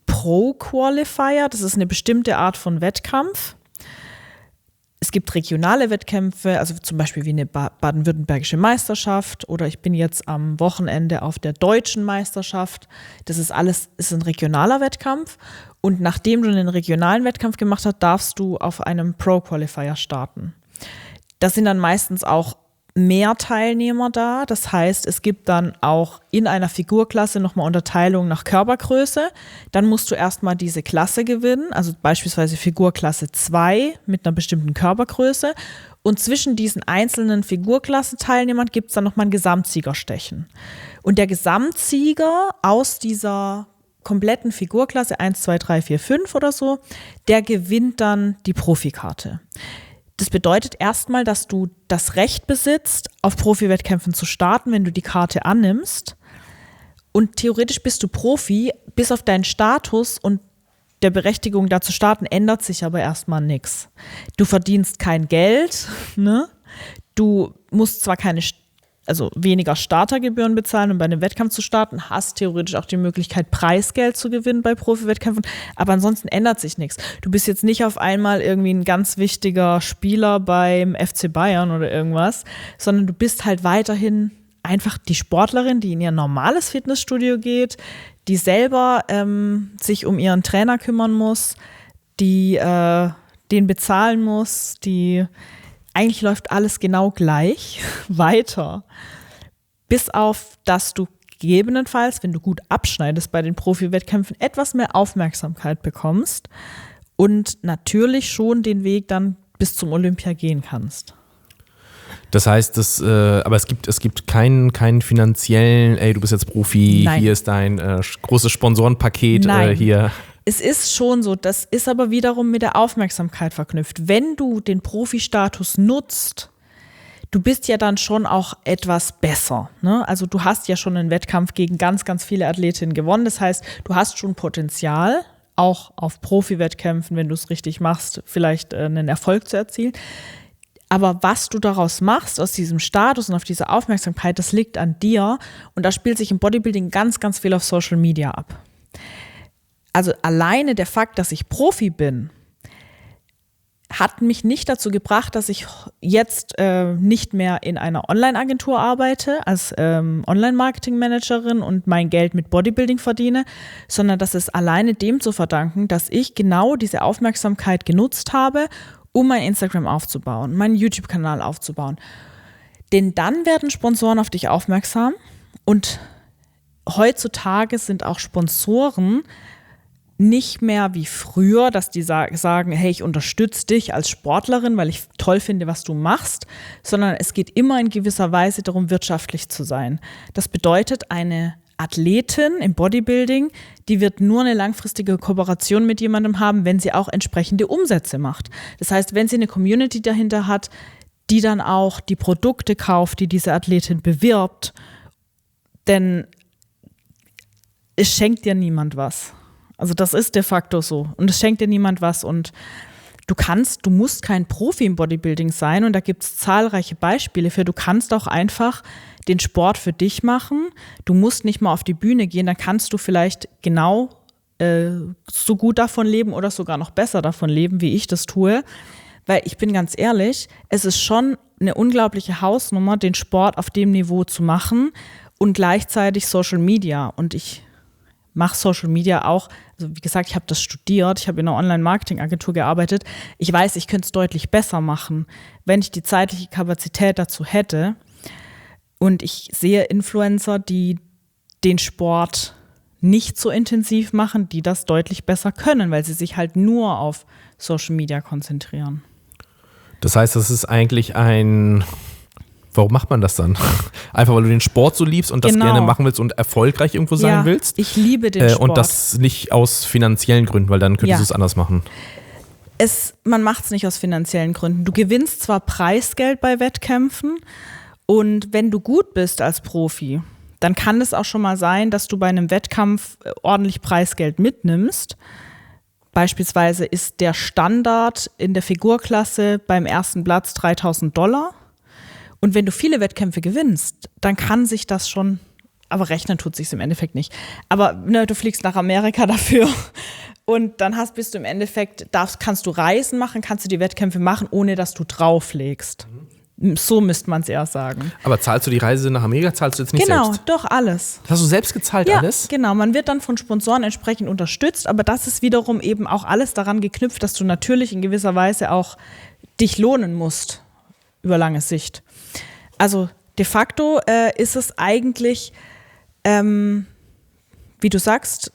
Pro-Qualifier, das ist eine bestimmte Art von Wettkampf. Es gibt regionale Wettkämpfe, also zum Beispiel wie eine baden-württembergische Meisterschaft oder ich bin jetzt am Wochenende auf der deutschen Meisterschaft. Das ist ein regionaler Wettkampf und nachdem du einen regionalen Wettkampf gemacht hast, darfst du auf einem Pro-Qualifier starten. Das sind dann meistens auch mehr Teilnehmer da. Das heißt, es gibt dann auch in einer Figurklasse nochmal Unterteilung nach Körpergröße. Dann musst du erstmal diese Klasse gewinnen, also beispielsweise Figurklasse 2 mit einer bestimmten Körpergröße. Und zwischen diesen einzelnen Figurklassenteilnehmern gibt es dann nochmal ein Gesamtsiegerstechen. Und der Gesamtsieger aus dieser kompletten Figurklasse 1, 2, 3, 4, 5 oder so, der gewinnt dann die Profikarte. Das bedeutet erstmal, dass du das Recht besitzt, auf Profi-Wettkämpfen zu starten, wenn du die Karte annimmst. Und theoretisch bist du Profi, bis auf deinen Status und der Berechtigung, da zu starten, ändert sich aber erstmal nichts. Du verdienst kein Geld, ne? Du musst zwar weniger Startergebühren bezahlen, um bei einem Wettkampf zu starten, hast theoretisch auch die Möglichkeit, Preisgeld zu gewinnen bei Profi-Wettkämpfen, aber ansonsten ändert sich nichts. Du bist jetzt nicht auf einmal irgendwie ein ganz wichtiger Spieler beim FC Bayern oder irgendwas, sondern du bist halt weiterhin einfach die Sportlerin, die in ihr normales Fitnessstudio geht, die selber sich um ihren Trainer kümmern muss, die den bezahlen muss, die eigentlich läuft alles genau gleich weiter. Bis auf, dass du gegebenenfalls, wenn du gut abschneidest bei den Profi-Wettkämpfen, etwas mehr Aufmerksamkeit bekommst und natürlich schon den Weg dann bis zum Olympia gehen kannst. Das heißt, aber es gibt keinen finanziellen, ey, du bist jetzt Profi, Nein. hier ist dein großes Sponsorenpaket hier. Es ist schon so, das ist aber wiederum mit der Aufmerksamkeit verknüpft. Wenn du den Profi-Status nutzt, du bist ja dann schon auch etwas besser, ne? Also du hast ja schon einen Wettkampf gegen ganz, ganz viele Athletinnen gewonnen. Das heißt, du hast schon Potenzial, auch auf Profi-Wettkämpfen, wenn du es richtig machst, vielleicht einen Erfolg zu erzielen. Aber was du daraus machst, aus diesem Status und auf diese Aufmerksamkeit, das liegt an dir. Und da spielt sich im Bodybuilding ganz, ganz viel auf Social Media ab. Also alleine der Fakt, dass ich Profi bin, hat mich nicht dazu gebracht, dass ich jetzt nicht mehr in einer Online-Agentur arbeite als Online-Marketing-Managerin und mein Geld mit Bodybuilding verdiene, sondern das ist alleine dem zu verdanken, dass ich genau diese Aufmerksamkeit genutzt habe, um mein Instagram aufzubauen, meinen YouTube-Kanal aufzubauen. Denn dann werden Sponsoren auf dich aufmerksam und heutzutage sind auch Sponsoren nicht mehr wie früher, dass die sagen, hey, ich unterstütze dich als Sportlerin, weil ich toll finde, was du machst, sondern es geht immer in gewisser Weise darum, wirtschaftlich zu sein. Das bedeutet, eine Athletin im Bodybuilding, die wird nur eine langfristige Kooperation mit jemandem haben, wenn sie auch entsprechende Umsätze macht. Das heißt, wenn sie eine Community dahinter hat, die dann auch die Produkte kauft, die diese Athletin bewirbt, denn es schenkt dir niemand was. Also das ist de facto so. Und es schenkt dir niemand was. Und du musst kein Profi im Bodybuilding sein. Und da gibt es zahlreiche Beispiele für. Du kannst auch einfach den Sport für dich machen. Du musst nicht mal auf die Bühne gehen. Dann kannst du vielleicht genau so gut davon leben oder sogar noch besser davon leben, wie ich das tue. Weil ich bin ganz ehrlich, es ist schon eine unglaubliche Hausnummer, den Sport auf dem Niveau zu machen und gleichzeitig Social Media. Und ich mache Social Media auch, also wie gesagt, ich habe das studiert, ich habe in einer Online-Marketing-Agentur gearbeitet. Ich weiß, ich könnte es deutlich besser machen, wenn ich die zeitliche Kapazität dazu hätte. Und ich sehe Influencer, die den Sport nicht so intensiv machen, die das deutlich besser können, weil sie sich halt nur auf Social Media konzentrieren. Das heißt, das ist eigentlich warum macht man das dann? Einfach, weil du den Sport so liebst und das gerne machen willst und erfolgreich irgendwo sein willst? Ich liebe den Sport. Und das nicht aus finanziellen Gründen, weil dann könntest du es anders machen. Man macht es nicht aus finanziellen Gründen. Du gewinnst zwar Preisgeld bei Wettkämpfen und wenn du gut bist als Profi, dann kann es auch schon mal sein, dass du bei einem Wettkampf ordentlich Preisgeld mitnimmst. Beispielsweise ist der Standard in der Figurklasse beim ersten Platz $3.000. Und wenn du viele Wettkämpfe gewinnst, dann kann sich das schon, aber rechnen tut sich im Endeffekt nicht. Aber du fliegst nach Amerika dafür und dann bist du im Endeffekt, kannst du Reisen machen, kannst du die Wettkämpfe machen, ohne dass du drauflegst. So müsste man es eher sagen. Aber zahlst du die Reise nach Amerika, zahlst du jetzt nicht selbst? Genau, doch alles. Das hast du selbst gezahlt, alles? Genau, man wird dann von Sponsoren entsprechend unterstützt, aber das ist wiederum eben auch alles daran geknüpft, dass du natürlich in gewisser Weise auch dich lohnen musst über lange Sicht. Also de facto ist es eigentlich, wie du sagst,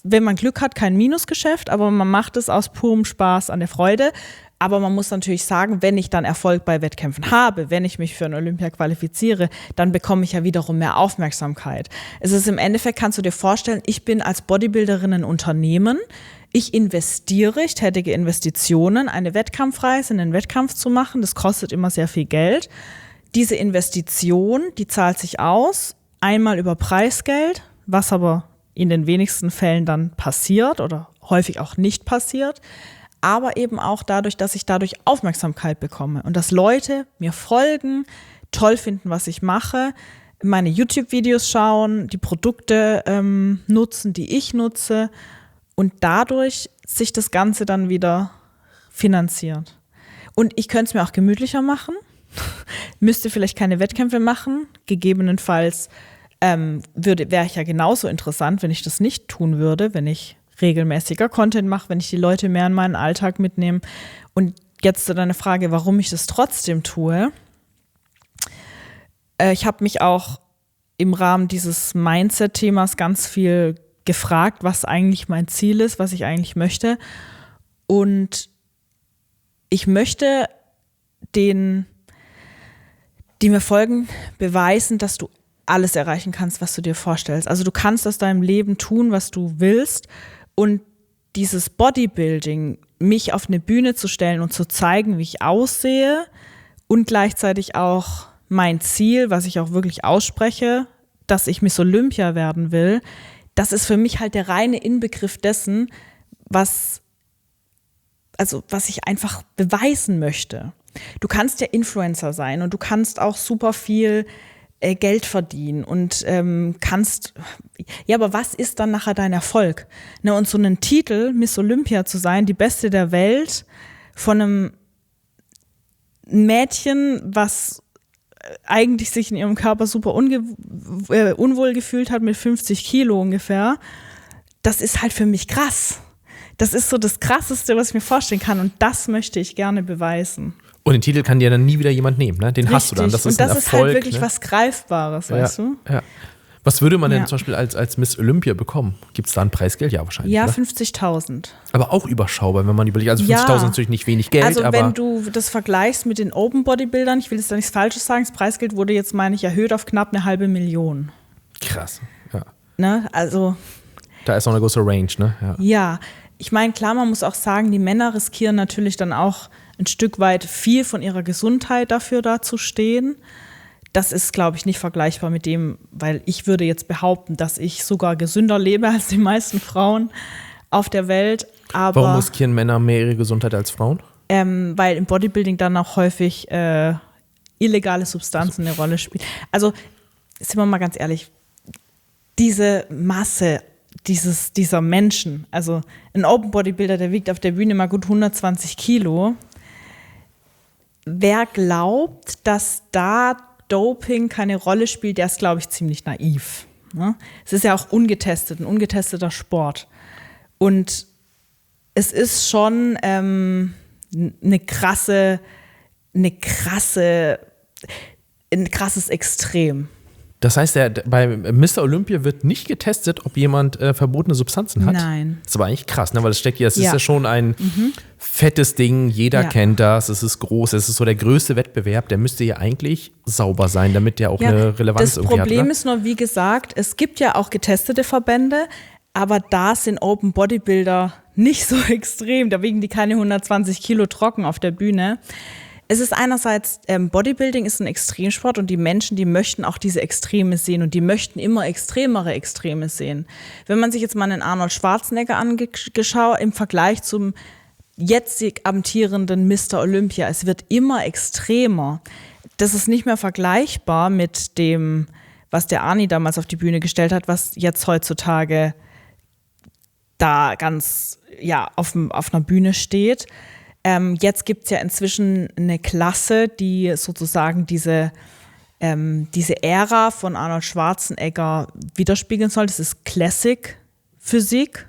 wenn man Glück hat, kein Minusgeschäft, aber man macht es aus purem Spaß an der Freude. Aber man muss natürlich sagen, wenn ich dann Erfolg bei Wettkämpfen habe, wenn ich mich für ein Olympia qualifiziere, dann bekomme ich ja wiederum mehr Aufmerksamkeit. Es ist im Endeffekt, kannst du dir vorstellen, ich bin als Bodybuilderin ein Unternehmen. Ich investiere, ich tätige Investitionen, eine Wettkampfreise, einen Wettkampf zu machen. Das kostet immer sehr viel Geld. Diese Investition, die zahlt sich aus, einmal über Preisgeld, was aber in den wenigsten Fällen dann passiert oder häufig auch nicht passiert, aber eben auch dadurch, dass ich dadurch Aufmerksamkeit bekomme und dass Leute mir folgen, toll finden, was ich mache, meine YouTube-Videos schauen, die Produkte nutzen, die ich nutze und dadurch sich das Ganze dann wieder finanziert. Und ich könnte es mir auch gemütlicher machen, müsste vielleicht keine Wettkämpfe machen, gegebenenfalls wäre ich ja genauso interessant, wenn ich das nicht tun würde, wenn ich regelmäßiger Content mache, wenn ich die Leute mehr in meinen Alltag mitnehme. Und jetzt zu deiner Frage, warum ich das trotzdem tue. Ich habe mich auch im Rahmen dieses Mindset-Themas ganz viel gefragt, was eigentlich mein Ziel ist, was ich eigentlich möchte. Und ich möchte die mir folgen, beweisen, dass du alles erreichen kannst, was du dir vorstellst. Also du kannst aus deinem Leben tun, was du willst. Und dieses Bodybuilding, mich auf eine Bühne zu stellen und zu zeigen, wie ich aussehe und gleichzeitig auch mein Ziel, was ich auch wirklich ausspreche, dass ich Miss Olympia werden will, das ist für mich halt der reine Inbegriff dessen, was ich einfach beweisen möchte. Du kannst ja Influencer sein und du kannst auch super viel Geld verdienen und aber was ist dann nachher dein Erfolg? Ne, und so einen Titel, Miss Olympia zu sein, die Beste der Welt, von einem Mädchen, was eigentlich sich in ihrem Körper super unwohl gefühlt hat mit 50 Kilo ungefähr, das ist halt für mich krass. Das ist so das Krasseste, was ich mir vorstellen kann und das möchte ich gerne beweisen. Und den Titel kann dir dann nie wieder jemand nehmen, ne? Den hast du dann. Das ist ein Erfolg. Und das ist halt wirklich was Greifbares, weißt du? Ja. Was würde man denn zum Beispiel als Miss Olympia bekommen? Gibt es da ein Preisgeld? Ja, wahrscheinlich. Ja, 50.000. Aber auch überschaubar, wenn man überlegt. Also 50.000 ist natürlich nicht wenig Geld. Also aber wenn du das vergleichst mit den Open Bodybuildern, ich will jetzt da nichts Falsches sagen, das Preisgeld wurde jetzt, meine ich, erhöht auf knapp 500.000. Krass, ja. Ne? Also da ist noch eine große Range, ne? Ja, ich meine, klar, man muss auch sagen, die Männer riskieren natürlich dann auch ein Stück weit viel von ihrer Gesundheit dafür dazustehen. Das ist, glaube ich, nicht vergleichbar mit dem, weil ich würde jetzt behaupten, dass ich sogar gesünder lebe als die meisten Frauen auf der Welt. Aber, warum riskieren Männer mehr ihre Gesundheit als Frauen? Weil im Bodybuilding dann auch häufig illegale Substanzen eine Rolle spielen. Also, sind wir mal ganz ehrlich, diese Masse dieser Menschen, also ein Open Bodybuilder, der wiegt auf der Bühne mal gut 120 Kilo. Wer glaubt, dass da Doping keine Rolle spielt, der ist, glaube ich, ziemlich naiv. Ne? Es ist ja auch ein ungetesteter Sport. Und es ist schon ein krasses Extrem. Das heißt, bei Mr. Olympia wird nicht getestet, ob jemand verbotene Substanzen hat. Nein. Das ist aber eigentlich krass, ne? Weil es steckt ja, es ist ja schon ein fettes Ding, jeder kennt das, es ist groß, es ist so der größte Wettbewerb, der müsste ja eigentlich sauber sein, damit der auch eine Relevanz irgendwie hat. Das Problem ist nur, wie gesagt, es gibt ja auch getestete Verbände, aber da sind Open Bodybuilder nicht so extrem, da wiegen die keine 120 Kilo trocken auf der Bühne. Es ist einerseits, Bodybuilding ist ein Extremsport und die Menschen, die möchten auch diese Extreme sehen und die möchten immer extremere Extreme sehen. Wenn man sich jetzt mal einen Arnold Schwarzenegger angeschaut, im Vergleich zum jetzig amtierenden Mr. Olympia, es wird immer extremer. Das ist nicht mehr vergleichbar mit dem, was der Arni damals auf die Bühne gestellt hat, was jetzt heutzutage da ganz auf einer Bühne steht. Jetzt gibt es ja inzwischen eine Klasse, die sozusagen diese Ära von Arnold Schwarzenegger widerspiegeln soll. Das ist Classic Physik.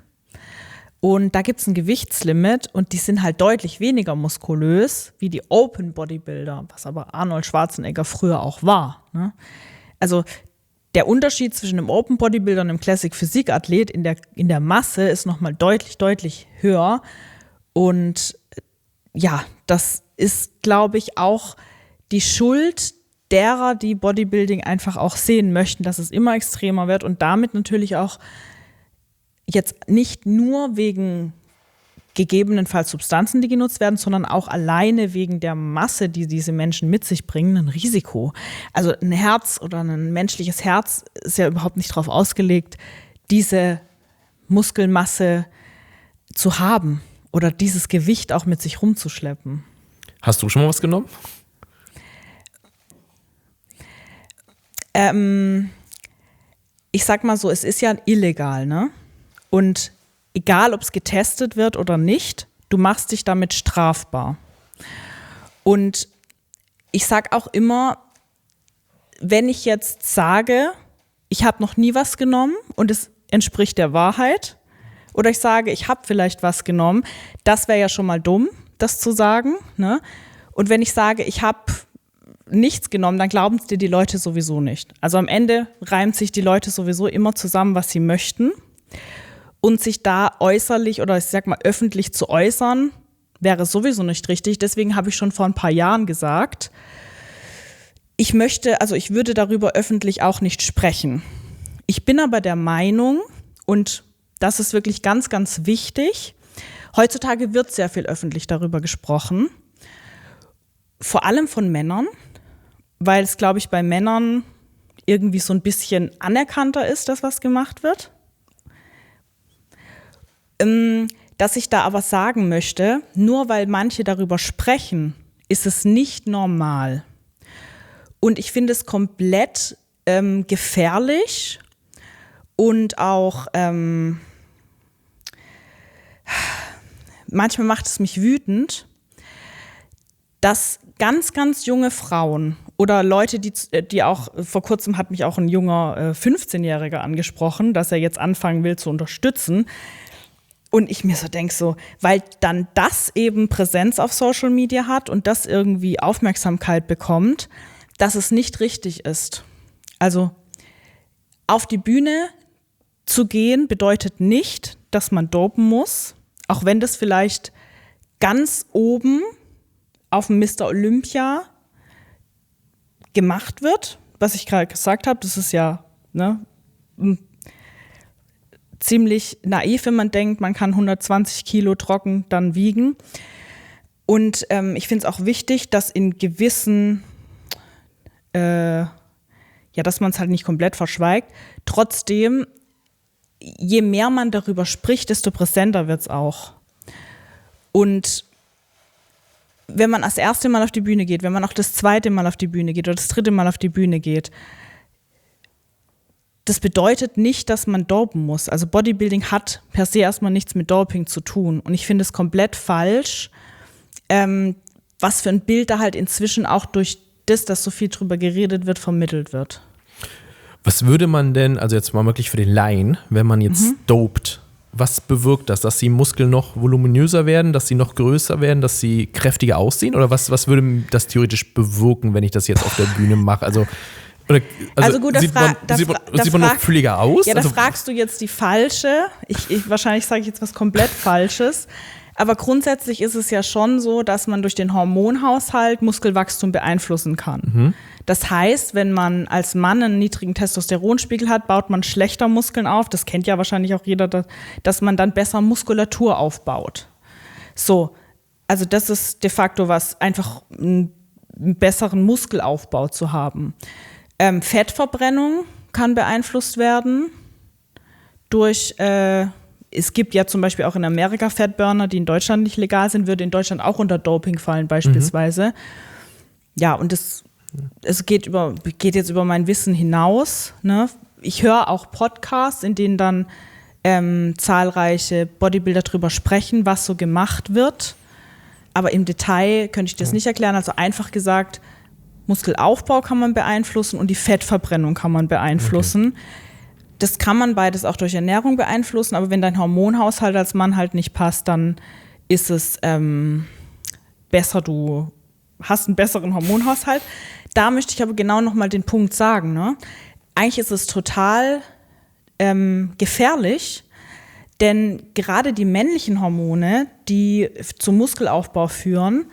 Und da gibt es ein Gewichtslimit und die sind halt deutlich weniger muskulös wie die Open Bodybuilder, was aber Arnold Schwarzenegger früher auch war. Ne? Also der Unterschied zwischen einem Open Bodybuilder und einem Classic Physik-Athlet in der Masse ist nochmal deutlich, deutlich höher. Und ja, das ist, glaube ich, auch die Schuld derer, die Bodybuilding einfach auch sehen möchten, dass es immer extremer wird und damit natürlich auch jetzt nicht nur wegen gegebenenfalls Substanzen, die genutzt werden, sondern auch alleine wegen der Masse, die diese Menschen mit sich bringen, ein Risiko. Also ein Herz oder ein menschliches Herz ist ja überhaupt nicht darauf ausgelegt, diese Muskelmasse zu haben oder dieses Gewicht auch mit sich rumzuschleppen. Hast du schon mal was genommen? Ich sag mal so, es ist ja illegal, ne? Und egal, ob es getestet wird oder nicht, du machst dich damit strafbar. Und ich sag auch immer, wenn ich jetzt sage, ich habe noch nie was genommen und es entspricht der Wahrheit, oder ich sage, ich habe vielleicht was genommen, das wäre ja schon mal dumm, das zu sagen, ne? Und wenn ich sage, ich habe nichts genommen, dann glauben es dir die Leute sowieso nicht. Also am Ende reimt sich die Leute sowieso immer zusammen, was sie möchten. Und sich da äußerlich oder ich sag mal öffentlich zu äußern, wäre sowieso nicht richtig. Deswegen habe ich schon vor ein paar Jahren gesagt, ich würde darüber öffentlich auch nicht sprechen. Ich bin aber der Meinung, und das ist wirklich ganz, ganz wichtig, heutzutage wird sehr viel öffentlich darüber gesprochen, vor allem von Männern, weil es, glaube ich, bei Männern irgendwie so ein bisschen anerkannter ist, dass was gemacht wird. Dass ich da aber sagen möchte, nur weil manche darüber sprechen, ist es nicht normal. Und ich finde es komplett gefährlich und auch manchmal macht es mich wütend, dass ganz, ganz junge Frauen oder Leute, die auch, vor kurzem hat mich auch ein junger 15-Jähriger angesprochen, dass er jetzt anfangen will zu unterstützen. Und ich mir so denke, weil dann das eben Präsenz auf Social Media hat und das irgendwie Aufmerksamkeit bekommt, dass es nicht richtig ist. Also auf die Bühne zu gehen bedeutet nicht, dass man dopen muss, auch wenn das vielleicht ganz oben auf dem Mr. Olympia gemacht wird, was ich gerade gesagt habe, das ist ja ziemlich naiv, wenn man denkt, man kann 120 Kilo trocken dann wiegen. Und ich finde es auch wichtig, dass in gewissen, dass man es halt nicht komplett verschweigt. Trotzdem, je mehr man darüber spricht, desto präsenter wird es auch. Und wenn man das erste Mal auf die Bühne geht, wenn man auch das zweite Mal auf die Bühne geht oder das dritte Mal auf die Bühne geht, das bedeutet nicht, dass man dopen muss. Also Bodybuilding hat per se erstmal nichts mit Doping zu tun. Und ich finde es komplett falsch, was für ein Bild da halt inzwischen auch durch das, dass so viel drüber geredet wird, vermittelt wird. Was würde man denn, also jetzt mal wirklich für den Laien, wenn man jetzt dopt, was bewirkt das? Dass die Muskeln noch voluminöser werden, dass sie noch größer werden, dass sie kräftiger aussehen? Oder was würde das theoretisch bewirken, wenn ich das jetzt auf der Bühne mache? Also gut, sieht man noch fülliger aus? Ja, da fragst du jetzt die falsche. Wahrscheinlich sage ich jetzt was komplett Falsches. Aber grundsätzlich ist es ja schon so, dass man durch den Hormonhaushalt Muskelwachstum beeinflussen kann. Mhm. Das heißt, wenn man als Mann einen niedrigen Testosteronspiegel hat, baut man schlechter Muskeln auf. Das kennt ja wahrscheinlich auch jeder, dass man dann besser Muskulatur aufbaut. So, also das ist de facto was, einfach einen besseren Muskelaufbau zu haben. Fettverbrennung kann beeinflusst werden durch es gibt ja zum Beispiel auch in Amerika Fettburner, die in Deutschland nicht legal sind, würde in Deutschland auch unter Doping fallen beispielsweise. Ja, und es geht jetzt über mein Wissen hinaus. Ne? Ich höre auch Podcasts, in denen dann zahlreiche Bodybuilder drüber sprechen, was so gemacht wird. Aber im Detail könnte ich das nicht erklären. Also einfach gesagt, Muskelaufbau kann man beeinflussen und die Fettverbrennung kann man beeinflussen. Okay. Das kann man beides auch durch Ernährung beeinflussen, aber wenn dein Hormonhaushalt als Mann halt nicht passt, dann ist es besser, du hast einen besseren Hormonhaushalt. Da möchte ich aber genau nochmal den Punkt sagen, ne? Eigentlich ist es total gefährlich, denn gerade die männlichen Hormone, die zum Muskelaufbau führen,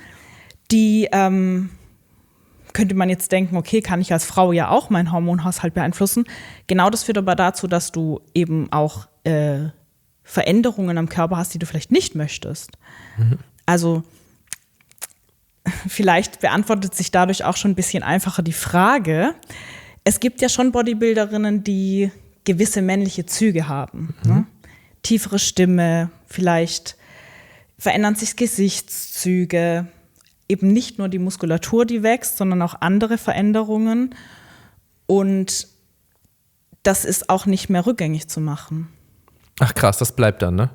die könnte man jetzt denken, okay, kann ich als Frau ja auch meinen Hormonhaushalt beeinflussen. Genau das führt aber dazu, dass du eben auch Veränderungen am Körper hast, die du vielleicht nicht möchtest. Mhm. Also vielleicht beantwortet sich dadurch auch schon ein bisschen einfacher die Frage. Es gibt ja schon Bodybuilderinnen, die gewisse männliche Züge haben. Mhm. Ne? Tiefere Stimme, vielleicht verändern sich Gesichtszüge, eben nicht nur die Muskulatur, die wächst, sondern auch andere Veränderungen. Und das ist auch nicht mehr rückgängig zu machen. Ach krass, das bleibt dann, ne?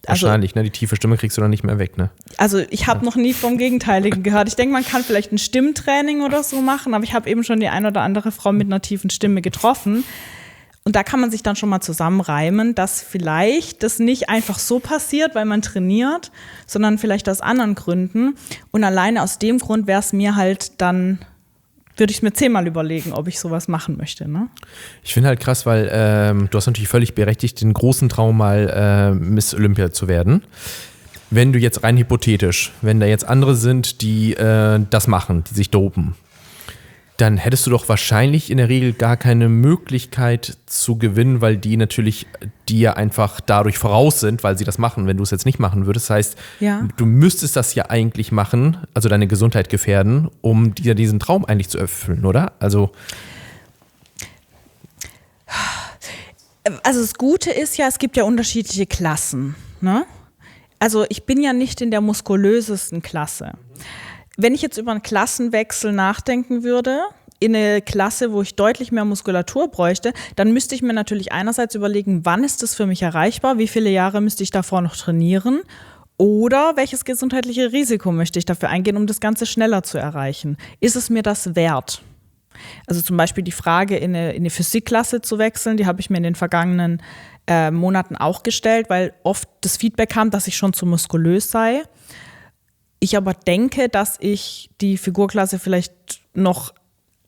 Wahrscheinlich, ne? Die tiefe Stimme kriegst du dann nicht mehr weg, ne? Also ich habe noch nie vom Gegenteiligen gehört. Ich denke, man kann vielleicht ein Stimmtraining oder so machen, aber ich habe eben schon die ein oder andere Frau mit einer tiefen Stimme getroffen. Und da kann man sich dann schon mal zusammenreimen, dass vielleicht das nicht einfach so passiert, weil man trainiert, sondern vielleicht aus anderen Gründen. Und alleine aus dem Grund wäre es mir halt dann, würde ich es mir 10-mal überlegen, ob ich sowas machen möchte. Ne? Ich finde halt krass, weil du hast natürlich völlig berechtigt, den großen Traum mal Miss Olympia zu werden. Wenn du jetzt rein hypothetisch, wenn da jetzt andere sind, die das machen, die sich dopen, dann hättest du doch wahrscheinlich in der Regel gar keine Möglichkeit zu gewinnen, weil die natürlich dir einfach dadurch voraus sind, weil sie das machen, wenn du es jetzt nicht machen würdest. Das heißt, Du müsstest das ja eigentlich machen, also deine Gesundheit gefährden, um dir diesen Traum eigentlich zu erfüllen, oder? Also das Gute ist ja, es gibt ja unterschiedliche Klassen. Ne? Also ich bin ja nicht in der muskulösesten Klasse. Wenn ich jetzt über einen Klassenwechsel nachdenken würde, in eine Klasse, wo ich deutlich mehr Muskulatur bräuchte, dann müsste ich mir natürlich einerseits überlegen, wann ist das für mich erreichbar, wie viele Jahre müsste ich davor noch trainieren oder welches gesundheitliche Risiko möchte ich dafür eingehen, um das Ganze schneller zu erreichen. Ist es mir das wert? Also zum Beispiel die Frage, in eine Physikklasse zu wechseln, die habe ich mir in den vergangenen Monaten auch gestellt, weil oft das Feedback kam, dass ich schon zu muskulös sei. Ich aber denke, dass ich die Figurklasse vielleicht noch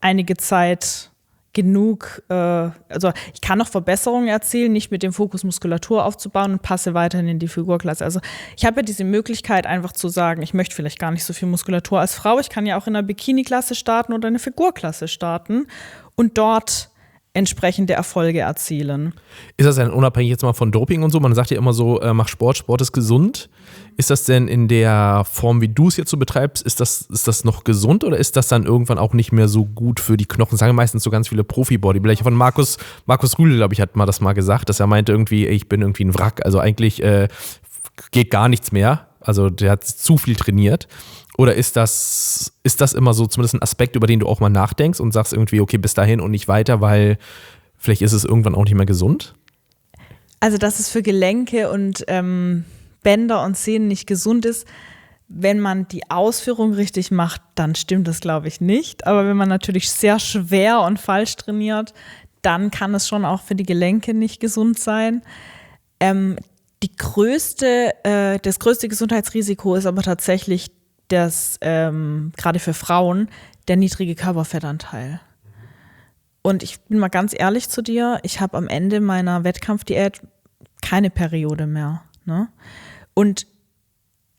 einige Zeit genug, also ich kann noch Verbesserungen erzielen, nicht mit dem Fokus Muskulatur aufzubauen und passe weiterhin in die Figurklasse. Also ich habe ja diese Möglichkeit einfach zu sagen, ich möchte vielleicht gar nicht so viel Muskulatur als Frau, ich kann ja auch in einer Bikini-Klasse starten oder eine Figurklasse starten und dort entsprechende Erfolge erzielen. Ist das denn unabhängig jetzt mal von Doping und so? Man sagt ja immer so, mach Sport, Sport ist gesund. Ist das denn in der Form, wie du es jetzt so betreibst, ist das noch gesund oder ist das dann irgendwann auch nicht mehr so gut für die Knochen? Sagen meistens so ganz viele Profi-Bodybuilder. Von Markus Rühle, glaube ich, hat mal das mal gesagt, dass er meinte irgendwie, ich bin irgendwie ein Wrack. Also eigentlich geht gar nichts mehr. Also der hat zu viel trainiert. Oder ist das immer so zumindest ein Aspekt, über den du auch mal nachdenkst und sagst irgendwie, okay, bis dahin und nicht weiter, weil vielleicht ist es irgendwann auch nicht mehr gesund? Also, dass es für Gelenke und Bänder und Sehnen nicht gesund ist, wenn man die Ausführung richtig macht, dann stimmt das, glaube ich, nicht. Aber wenn man natürlich sehr schwer und falsch trainiert, dann kann es schon auch für die Gelenke nicht gesund sein. Das größte Gesundheitsrisiko ist aber tatsächlich gerade für Frauen der niedrige Körperfettanteil. Und ich bin mal ganz ehrlich zu dir, ich habe am Ende meiner Wettkampfdiät keine Periode mehr. Ne? Und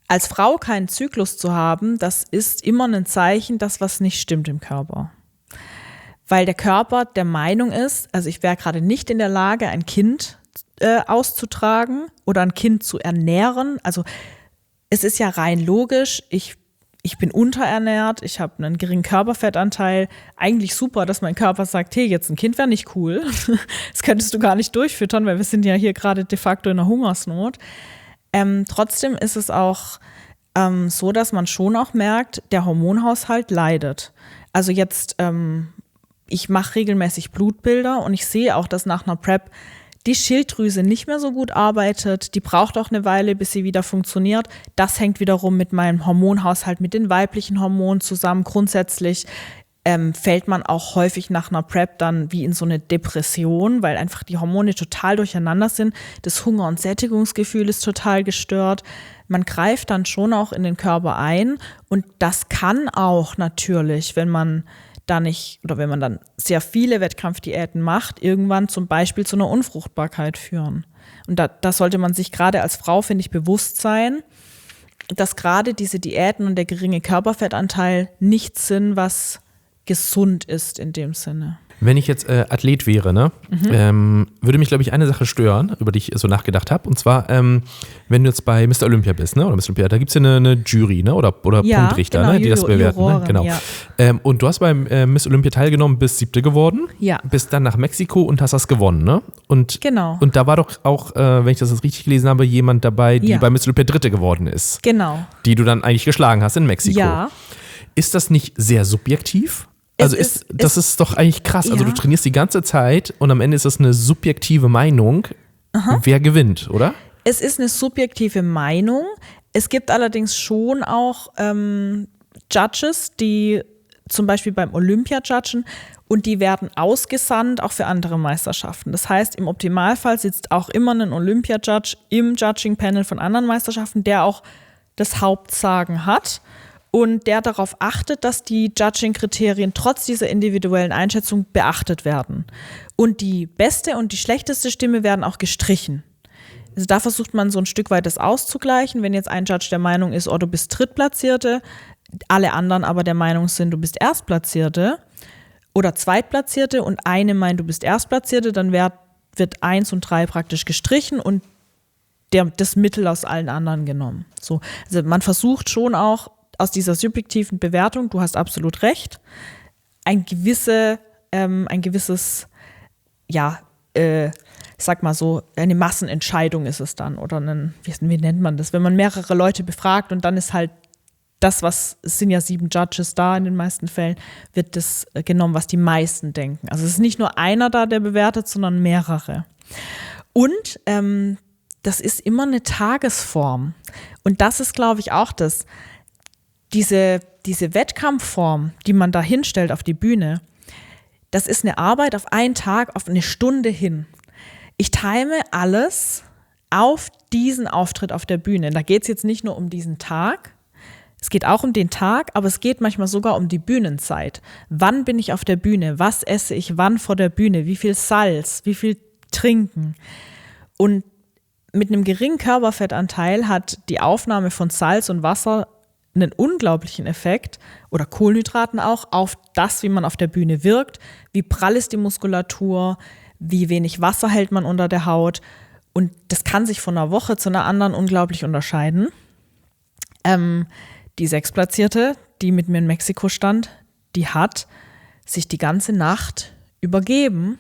als Frau keinen Zyklus zu haben, das ist immer ein Zeichen, dass was nicht stimmt im Körper. Weil der Körper der Meinung ist, also ich wäre gerade nicht in der Lage, ein Kind auszutragen oder ein Kind zu ernähren. Also es ist ja rein logisch, ich bin unterernährt, ich habe einen geringen Körperfettanteil. Eigentlich super, dass mein Körper sagt, hey, jetzt ein Kind wäre nicht cool. Das könntest du gar nicht durchfüttern, weil wir sind ja hier gerade de facto in einer Hungersnot. Trotzdem ist es auch so, dass man schon auch merkt, der Hormonhaushalt leidet. Also jetzt, ich mache regelmäßig Blutbilder und ich sehe auch, dass nach einer Prep die Schilddrüse nicht mehr so gut arbeitet, die braucht auch eine Weile, bis sie wieder funktioniert. Das hängt wiederum mit meinem Hormonhaushalt, mit den weiblichen Hormonen zusammen. Grundsätzlich fällt man auch häufig nach einer Prep dann wie in so eine Depression, weil einfach die Hormone total durcheinander sind. Das Hunger- und Sättigungsgefühl ist total gestört. Man greift dann schon auch in den Körper ein und das kann auch natürlich, wenn man dann sehr viele Wettkampfdiäten macht, irgendwann zum Beispiel zu einer Unfruchtbarkeit führen. Und da sollte man sich gerade als Frau, finde ich, bewusst sein, dass gerade diese Diäten und der geringe Körperfettanteil nichts sind, was gesund ist in dem Sinne. Wenn ich jetzt Athlet wäre, ne, würde mich, glaube ich, eine Sache stören, über die ich so nachgedacht habe. Und zwar, wenn du jetzt bei Mr. Olympia bist, ne, oder Miss Olympia, da gibt es ja eine Jury, ne, oder Punktrichter, genau, ne, die das bewerten. Juroren, ne? Genau. Ja. Und du hast beim Miss Olympia teilgenommen, bist 7. geworden, bist dann nach Mexiko und hast das gewonnen, ne? Und, genau. Und da war doch auch, wenn ich das jetzt richtig gelesen habe, jemand dabei, die bei Miss Olympia 3. geworden ist. Genau. Die du dann eigentlich geschlagen hast in Mexiko. Ja. Ist das nicht sehr subjektiv? Also das ist doch eigentlich krass. Also du trainierst die ganze Zeit und am Ende ist das eine subjektive Meinung, wer gewinnt, oder? Es ist eine subjektive Meinung. Es gibt allerdings schon auch Judges, die zum Beispiel beim Olympia judgen und die werden ausgesandt auch für andere Meisterschaften. Das heißt, im Optimalfall sitzt auch immer ein Olympia-Judge im Judging-Panel von anderen Meisterschaften, der auch das Hauptsagen hat. Und der darauf achtet, dass die Judging-Kriterien trotz dieser individuellen Einschätzung beachtet werden. Und die beste und die schlechteste Stimme werden auch gestrichen. Also da versucht man so ein Stück weit das auszugleichen. Wenn jetzt ein Judge der Meinung ist, oh, du bist Drittplatzierte, alle anderen aber der Meinung sind, du bist Erstplatzierte oder Zweitplatzierte und eine meint, du bist Erstplatzierte, dann wird 1 und 3 praktisch gestrichen und das Mittel aus allen anderen genommen. So, also man versucht schon auch, aus dieser subjektiven Bewertung, du hast absolut recht, ein gewisses, sag mal so, eine Massenentscheidung ist es dann oder wie nennt man das, wenn man mehrere Leute befragt und dann ist halt das, es sind ja 7 Judges da in den meisten Fällen, wird das genommen, was die meisten denken. Also es ist nicht nur einer da, der bewertet, sondern mehrere. Und das ist immer eine Tagesform und das ist, glaube ich, auch das. Diese Wettkampfform, die man da hinstellt auf die Bühne, das ist eine Arbeit auf einen Tag, auf eine Stunde hin. Ich time alles auf diesen Auftritt auf der Bühne. Da geht es jetzt nicht nur um diesen Tag, es geht auch um den Tag, aber es geht manchmal sogar um die Bühnenzeit. Wann bin ich auf der Bühne? Was esse ich wann vor der Bühne? Wie viel Salz? Wie viel trinken? Und mit einem geringen Körperfettanteil hat die Aufnahme von Salz und Wasser einen unglaublichen Effekt oder Kohlenhydraten auch auf das, wie man auf der Bühne wirkt, wie prall ist die Muskulatur, wie wenig Wasser hält man unter der Haut und das kann sich von einer Woche zu einer anderen unglaublich unterscheiden. Die 6-Platzierte, die mit mir in Mexiko stand, die hat sich die ganze Nacht übergeben.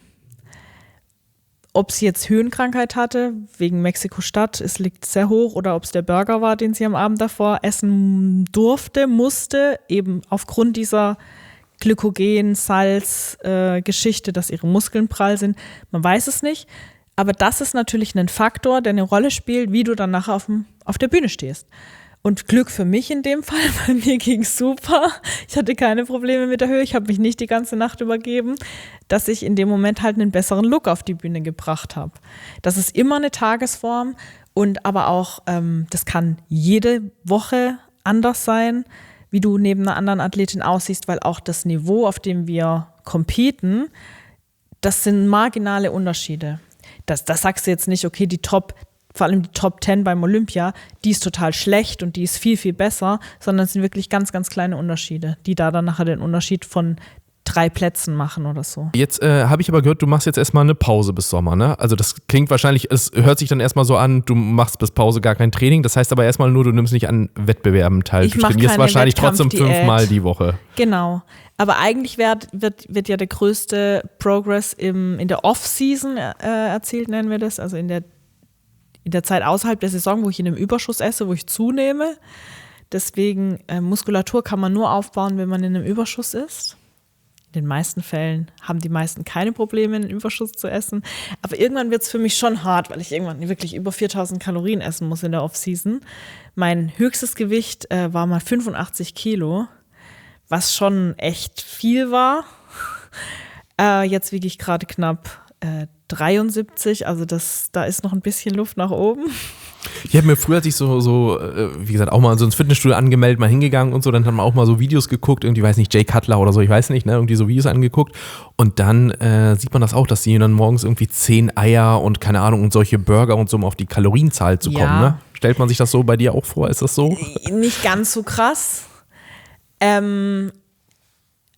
Ob sie jetzt Höhenkrankheit hatte, wegen Mexiko-Stadt, es liegt sehr hoch, oder ob es der Burger war, den sie am Abend davor essen musste, eben aufgrund dieser Glykogen-Salz-Geschichte, dass ihre Muskeln prall sind. Man weiß es nicht, aber das ist natürlich ein Faktor, der eine Rolle spielt, wie du dann nachher auf der Bühne stehst. Und Glück für mich in dem Fall, bei mir ging es super. Ich hatte keine Probleme mit der Höhe, ich habe mich nicht die ganze Nacht übergeben, dass ich in dem Moment halt einen besseren Look auf die Bühne gebracht habe. Das ist immer eine Tagesform und aber auch, das kann jede Woche anders sein, wie du neben einer anderen Athletin aussiehst, weil auch das Niveau, auf dem wir competen, das sind marginale Unterschiede. Das sagst du jetzt nicht, okay, vor allem die Top 10 beim Olympia, die ist total schlecht und die ist viel, viel besser, sondern es sind wirklich ganz, ganz kleine Unterschiede, die da dann nachher den Unterschied von 3 Plätzen machen oder so. Jetzt habe ich aber gehört, du machst jetzt erstmal eine Pause bis Sommer, ne? Also das klingt wahrscheinlich, es hört sich dann erstmal so an, du machst bis Pause gar kein Training, das heißt aber erstmal nur, du nimmst nicht an Wettbewerben teil. Du trainierst wahrscheinlich trotzdem 5-mal die Woche. Genau. Aber eigentlich wird ja der größte Progress in der Off-Season erzielt, nennen wir das, also in der Zeit außerhalb der Saison, wo ich in einem Überschuss esse, wo ich zunehme. Deswegen, Muskulatur kann man nur aufbauen, wenn man in einem Überschuss ist. In den meisten Fällen haben die meisten keine Probleme, einen Überschuss zu essen. Aber irgendwann wird es für mich schon hart, weil ich irgendwann wirklich über 4000 Kalorien essen muss in der Off-Season. Mein höchstes Gewicht war mal 85 Kilo, was schon echt viel war. Jetzt wiege ich gerade knapp 73, also da ist noch ein bisschen Luft nach oben. Ich habe mir früher, als ich wie gesagt, auch mal so ins Fitnessstudio angemeldet, mal hingegangen und so, dann hat man auch mal so Videos geguckt, irgendwie, weiß nicht, Jay Cutler oder so, ich weiß nicht, ne, irgendwie so Videos angeguckt und dann sieht man das auch, dass die dann morgens irgendwie 10 Eier und keine Ahnung und solche Burger und so, um auf die Kalorienzahl zu kommen, ne? Stellt man sich das so bei dir auch vor, ist das so? Nicht ganz so krass.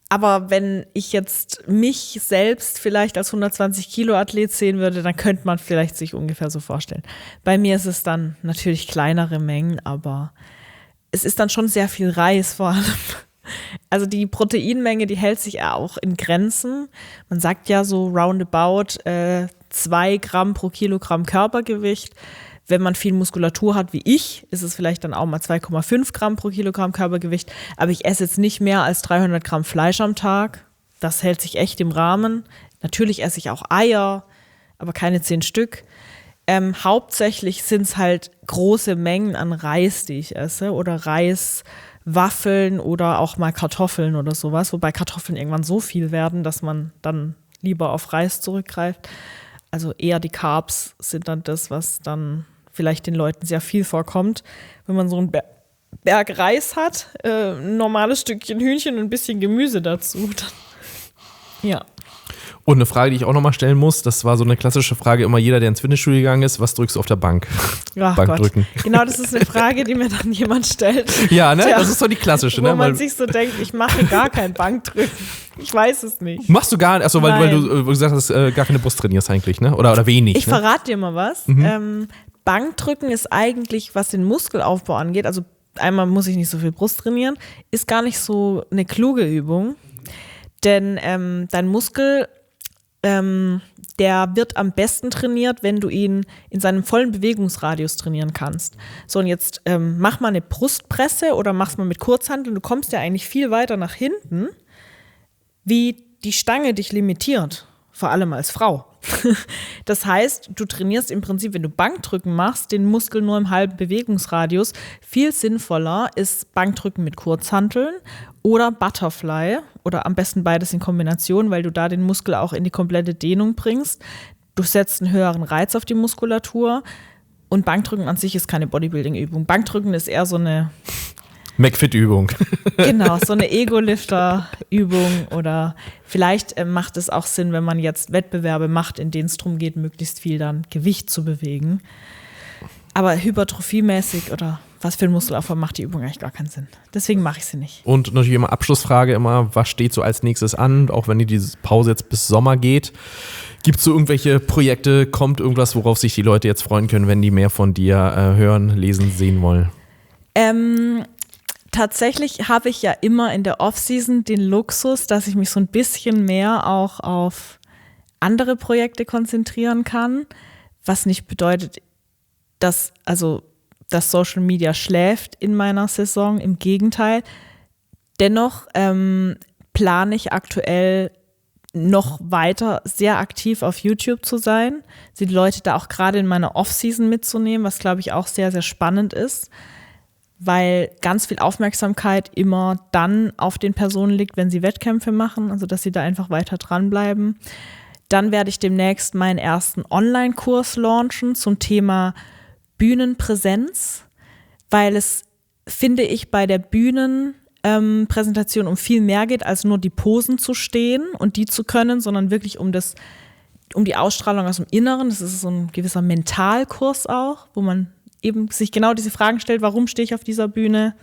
Aber wenn ich jetzt mich selbst vielleicht als 120-Kilo-Athlet sehen würde, dann könnte man vielleicht sich ungefähr so vorstellen. Bei mir ist es dann natürlich kleinere Mengen, aber es ist dann schon sehr viel Reis vor allem. Also die Proteinmenge, die hält sich auch in Grenzen. Man sagt ja so roundabout 2 Gramm pro Kilogramm Körpergewicht. Wenn man viel Muskulatur hat wie ich, ist es vielleicht dann auch mal 2,5 Gramm pro Kilogramm Körpergewicht. Aber ich esse jetzt nicht mehr als 300 Gramm Fleisch am Tag. Das hält sich echt im Rahmen. Natürlich esse ich auch Eier, aber keine 10 Stück. Hauptsächlich sind es halt große Mengen an Reis, die ich esse. Oder Reiswaffeln oder auch mal Kartoffeln oder sowas. Wobei Kartoffeln irgendwann so viel werden, dass man dann lieber auf Reis zurückgreift. Also eher die Carbs sind dann das, was dann vielleicht den Leuten sehr viel vorkommt. Wenn man so einen Berg Reis hat, ein normales Stückchen Hühnchen und ein bisschen Gemüse dazu. Dann, ja. Und eine Frage, die ich auch nochmal stellen muss, das war so eine klassische Frage, immer jeder, der ins Fitnessstudio gegangen ist, was drückst du auf der Bank? Ach Bankdrücken. Gott. Genau, das ist eine Frage, die mir dann jemand stellt. Ja, ne? Das ist so die klassische. Wo man sich so denkt, ich mache gar kein Bankdrücken. Ich weiß es nicht. Machst du gar nicht? Achso, weil du gesagt hast, gar keine Brust trainierst eigentlich, ne? Oder wenig. Ich verrate dir mal was. Bankdrücken ist eigentlich, was den Muskelaufbau angeht, also einmal muss ich nicht so viel Brust trainieren, ist gar nicht so eine kluge Übung. Denn dein Muskel, der wird am besten trainiert, wenn du ihn in seinem vollen Bewegungsradius trainieren kannst. So, und jetzt mach mal eine Brustpresse oder mach's mal mit Kurzhanteln. Du kommst ja eigentlich viel weiter nach hinten, wie die Stange dich limitiert, vor allem als Frau. Das heißt, du trainierst im Prinzip, wenn du Bankdrücken machst, den Muskel nur im halben Bewegungsradius. Viel sinnvoller ist Bankdrücken mit Kurzhanteln oder Butterfly oder am besten beides in Kombination, weil du da den Muskel auch in die komplette Dehnung bringst. Du setzt einen höheren Reiz auf die Muskulatur und Bankdrücken an sich ist keine Bodybuilding-Übung. Bankdrücken ist eher so eine McFit-Übung. Genau, so eine Ego-Lifter-Übung oder vielleicht macht es auch Sinn, wenn man jetzt Wettbewerbe macht, in denen es darum geht, möglichst viel dann Gewicht zu bewegen. Aber hypertrophiemäßig oder was für ein Muskelaufbau macht die Übung eigentlich gar keinen Sinn. Deswegen mache ich sie nicht. Und natürlich immer Abschlussfrage was steht so als nächstes an, auch wenn diese Pause jetzt bis Sommer geht. Gibt es so irgendwelche Projekte, kommt irgendwas, worauf sich die Leute jetzt freuen können, wenn die mehr von dir hören, lesen, sehen wollen? Tatsächlich habe ich ja immer in der Off-Season den Luxus, dass ich mich so ein bisschen mehr auch auf andere Projekte konzentrieren kann, was nicht bedeutet, dass Social Media schläft in meiner Saison, im Gegenteil. Dennoch plane ich aktuell noch weiter sehr aktiv auf YouTube zu sein, die Leute da auch gerade in meiner Off-Season mitzunehmen, was glaube ich auch sehr, sehr spannend ist, weil ganz viel Aufmerksamkeit immer dann auf den Personen liegt, wenn sie Wettkämpfe machen, also dass sie da einfach weiter dranbleiben. Dann werde ich demnächst meinen ersten Online-Kurs launchen zum Thema Bühnenpräsenz, weil es, finde ich, bei der Bühnenpräsentation um viel mehr geht, als nur die Posen zu stehen und die zu können, sondern wirklich um die Ausstrahlung aus dem Inneren. Das ist so ein gewisser Mentalkurs auch, wo man eben sich genau diese Fragen stellt, warum stehe ich auf dieser Bühne,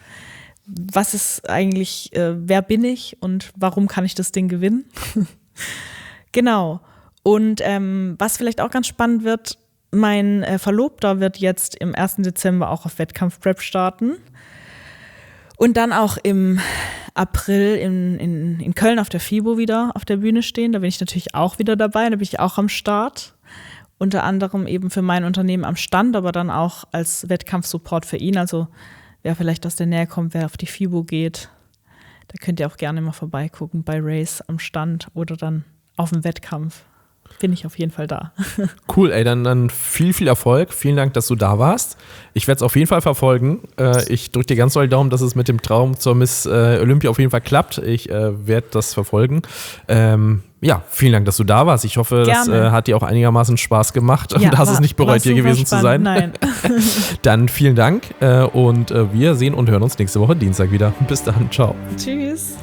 was ist eigentlich, wer bin ich und warum kann ich das Ding gewinnen? Genau. Und was vielleicht auch ganz spannend wird, mein Verlobter wird jetzt im 1. Dezember auch auf Wettkampfprep starten und dann auch im April in Köln auf der FIBO wieder auf der Bühne stehen. Da bin ich natürlich auch wieder dabei, da bin ich auch am Start. Unter anderem eben für mein Unternehmen am Stand, aber dann auch als Wettkampfsupport für ihn. Also wer vielleicht aus der Nähe kommt, wer auf die FIBO geht, da könnt ihr auch gerne mal vorbeigucken bei Race am Stand oder dann auf dem Wettkampf. bin ich auf jeden Fall da. Cool, ey, dann viel Erfolg. Vielen Dank, dass du da warst. Ich werde es auf jeden Fall verfolgen. Ich drücke dir ganz doll Daumen, dass es mit dem Traum zur Miss Olympia auf jeden Fall klappt. Ich werde das verfolgen. Ja, vielen Dank, dass du da warst. Ich hoffe, das hat dir auch einigermaßen Spaß gemacht und hast es nicht bereut, hier gewesen zu sein. Nein. Dann vielen Dank und wir sehen und hören uns nächste Woche Dienstag wieder. Bis dann, ciao. Tschüss.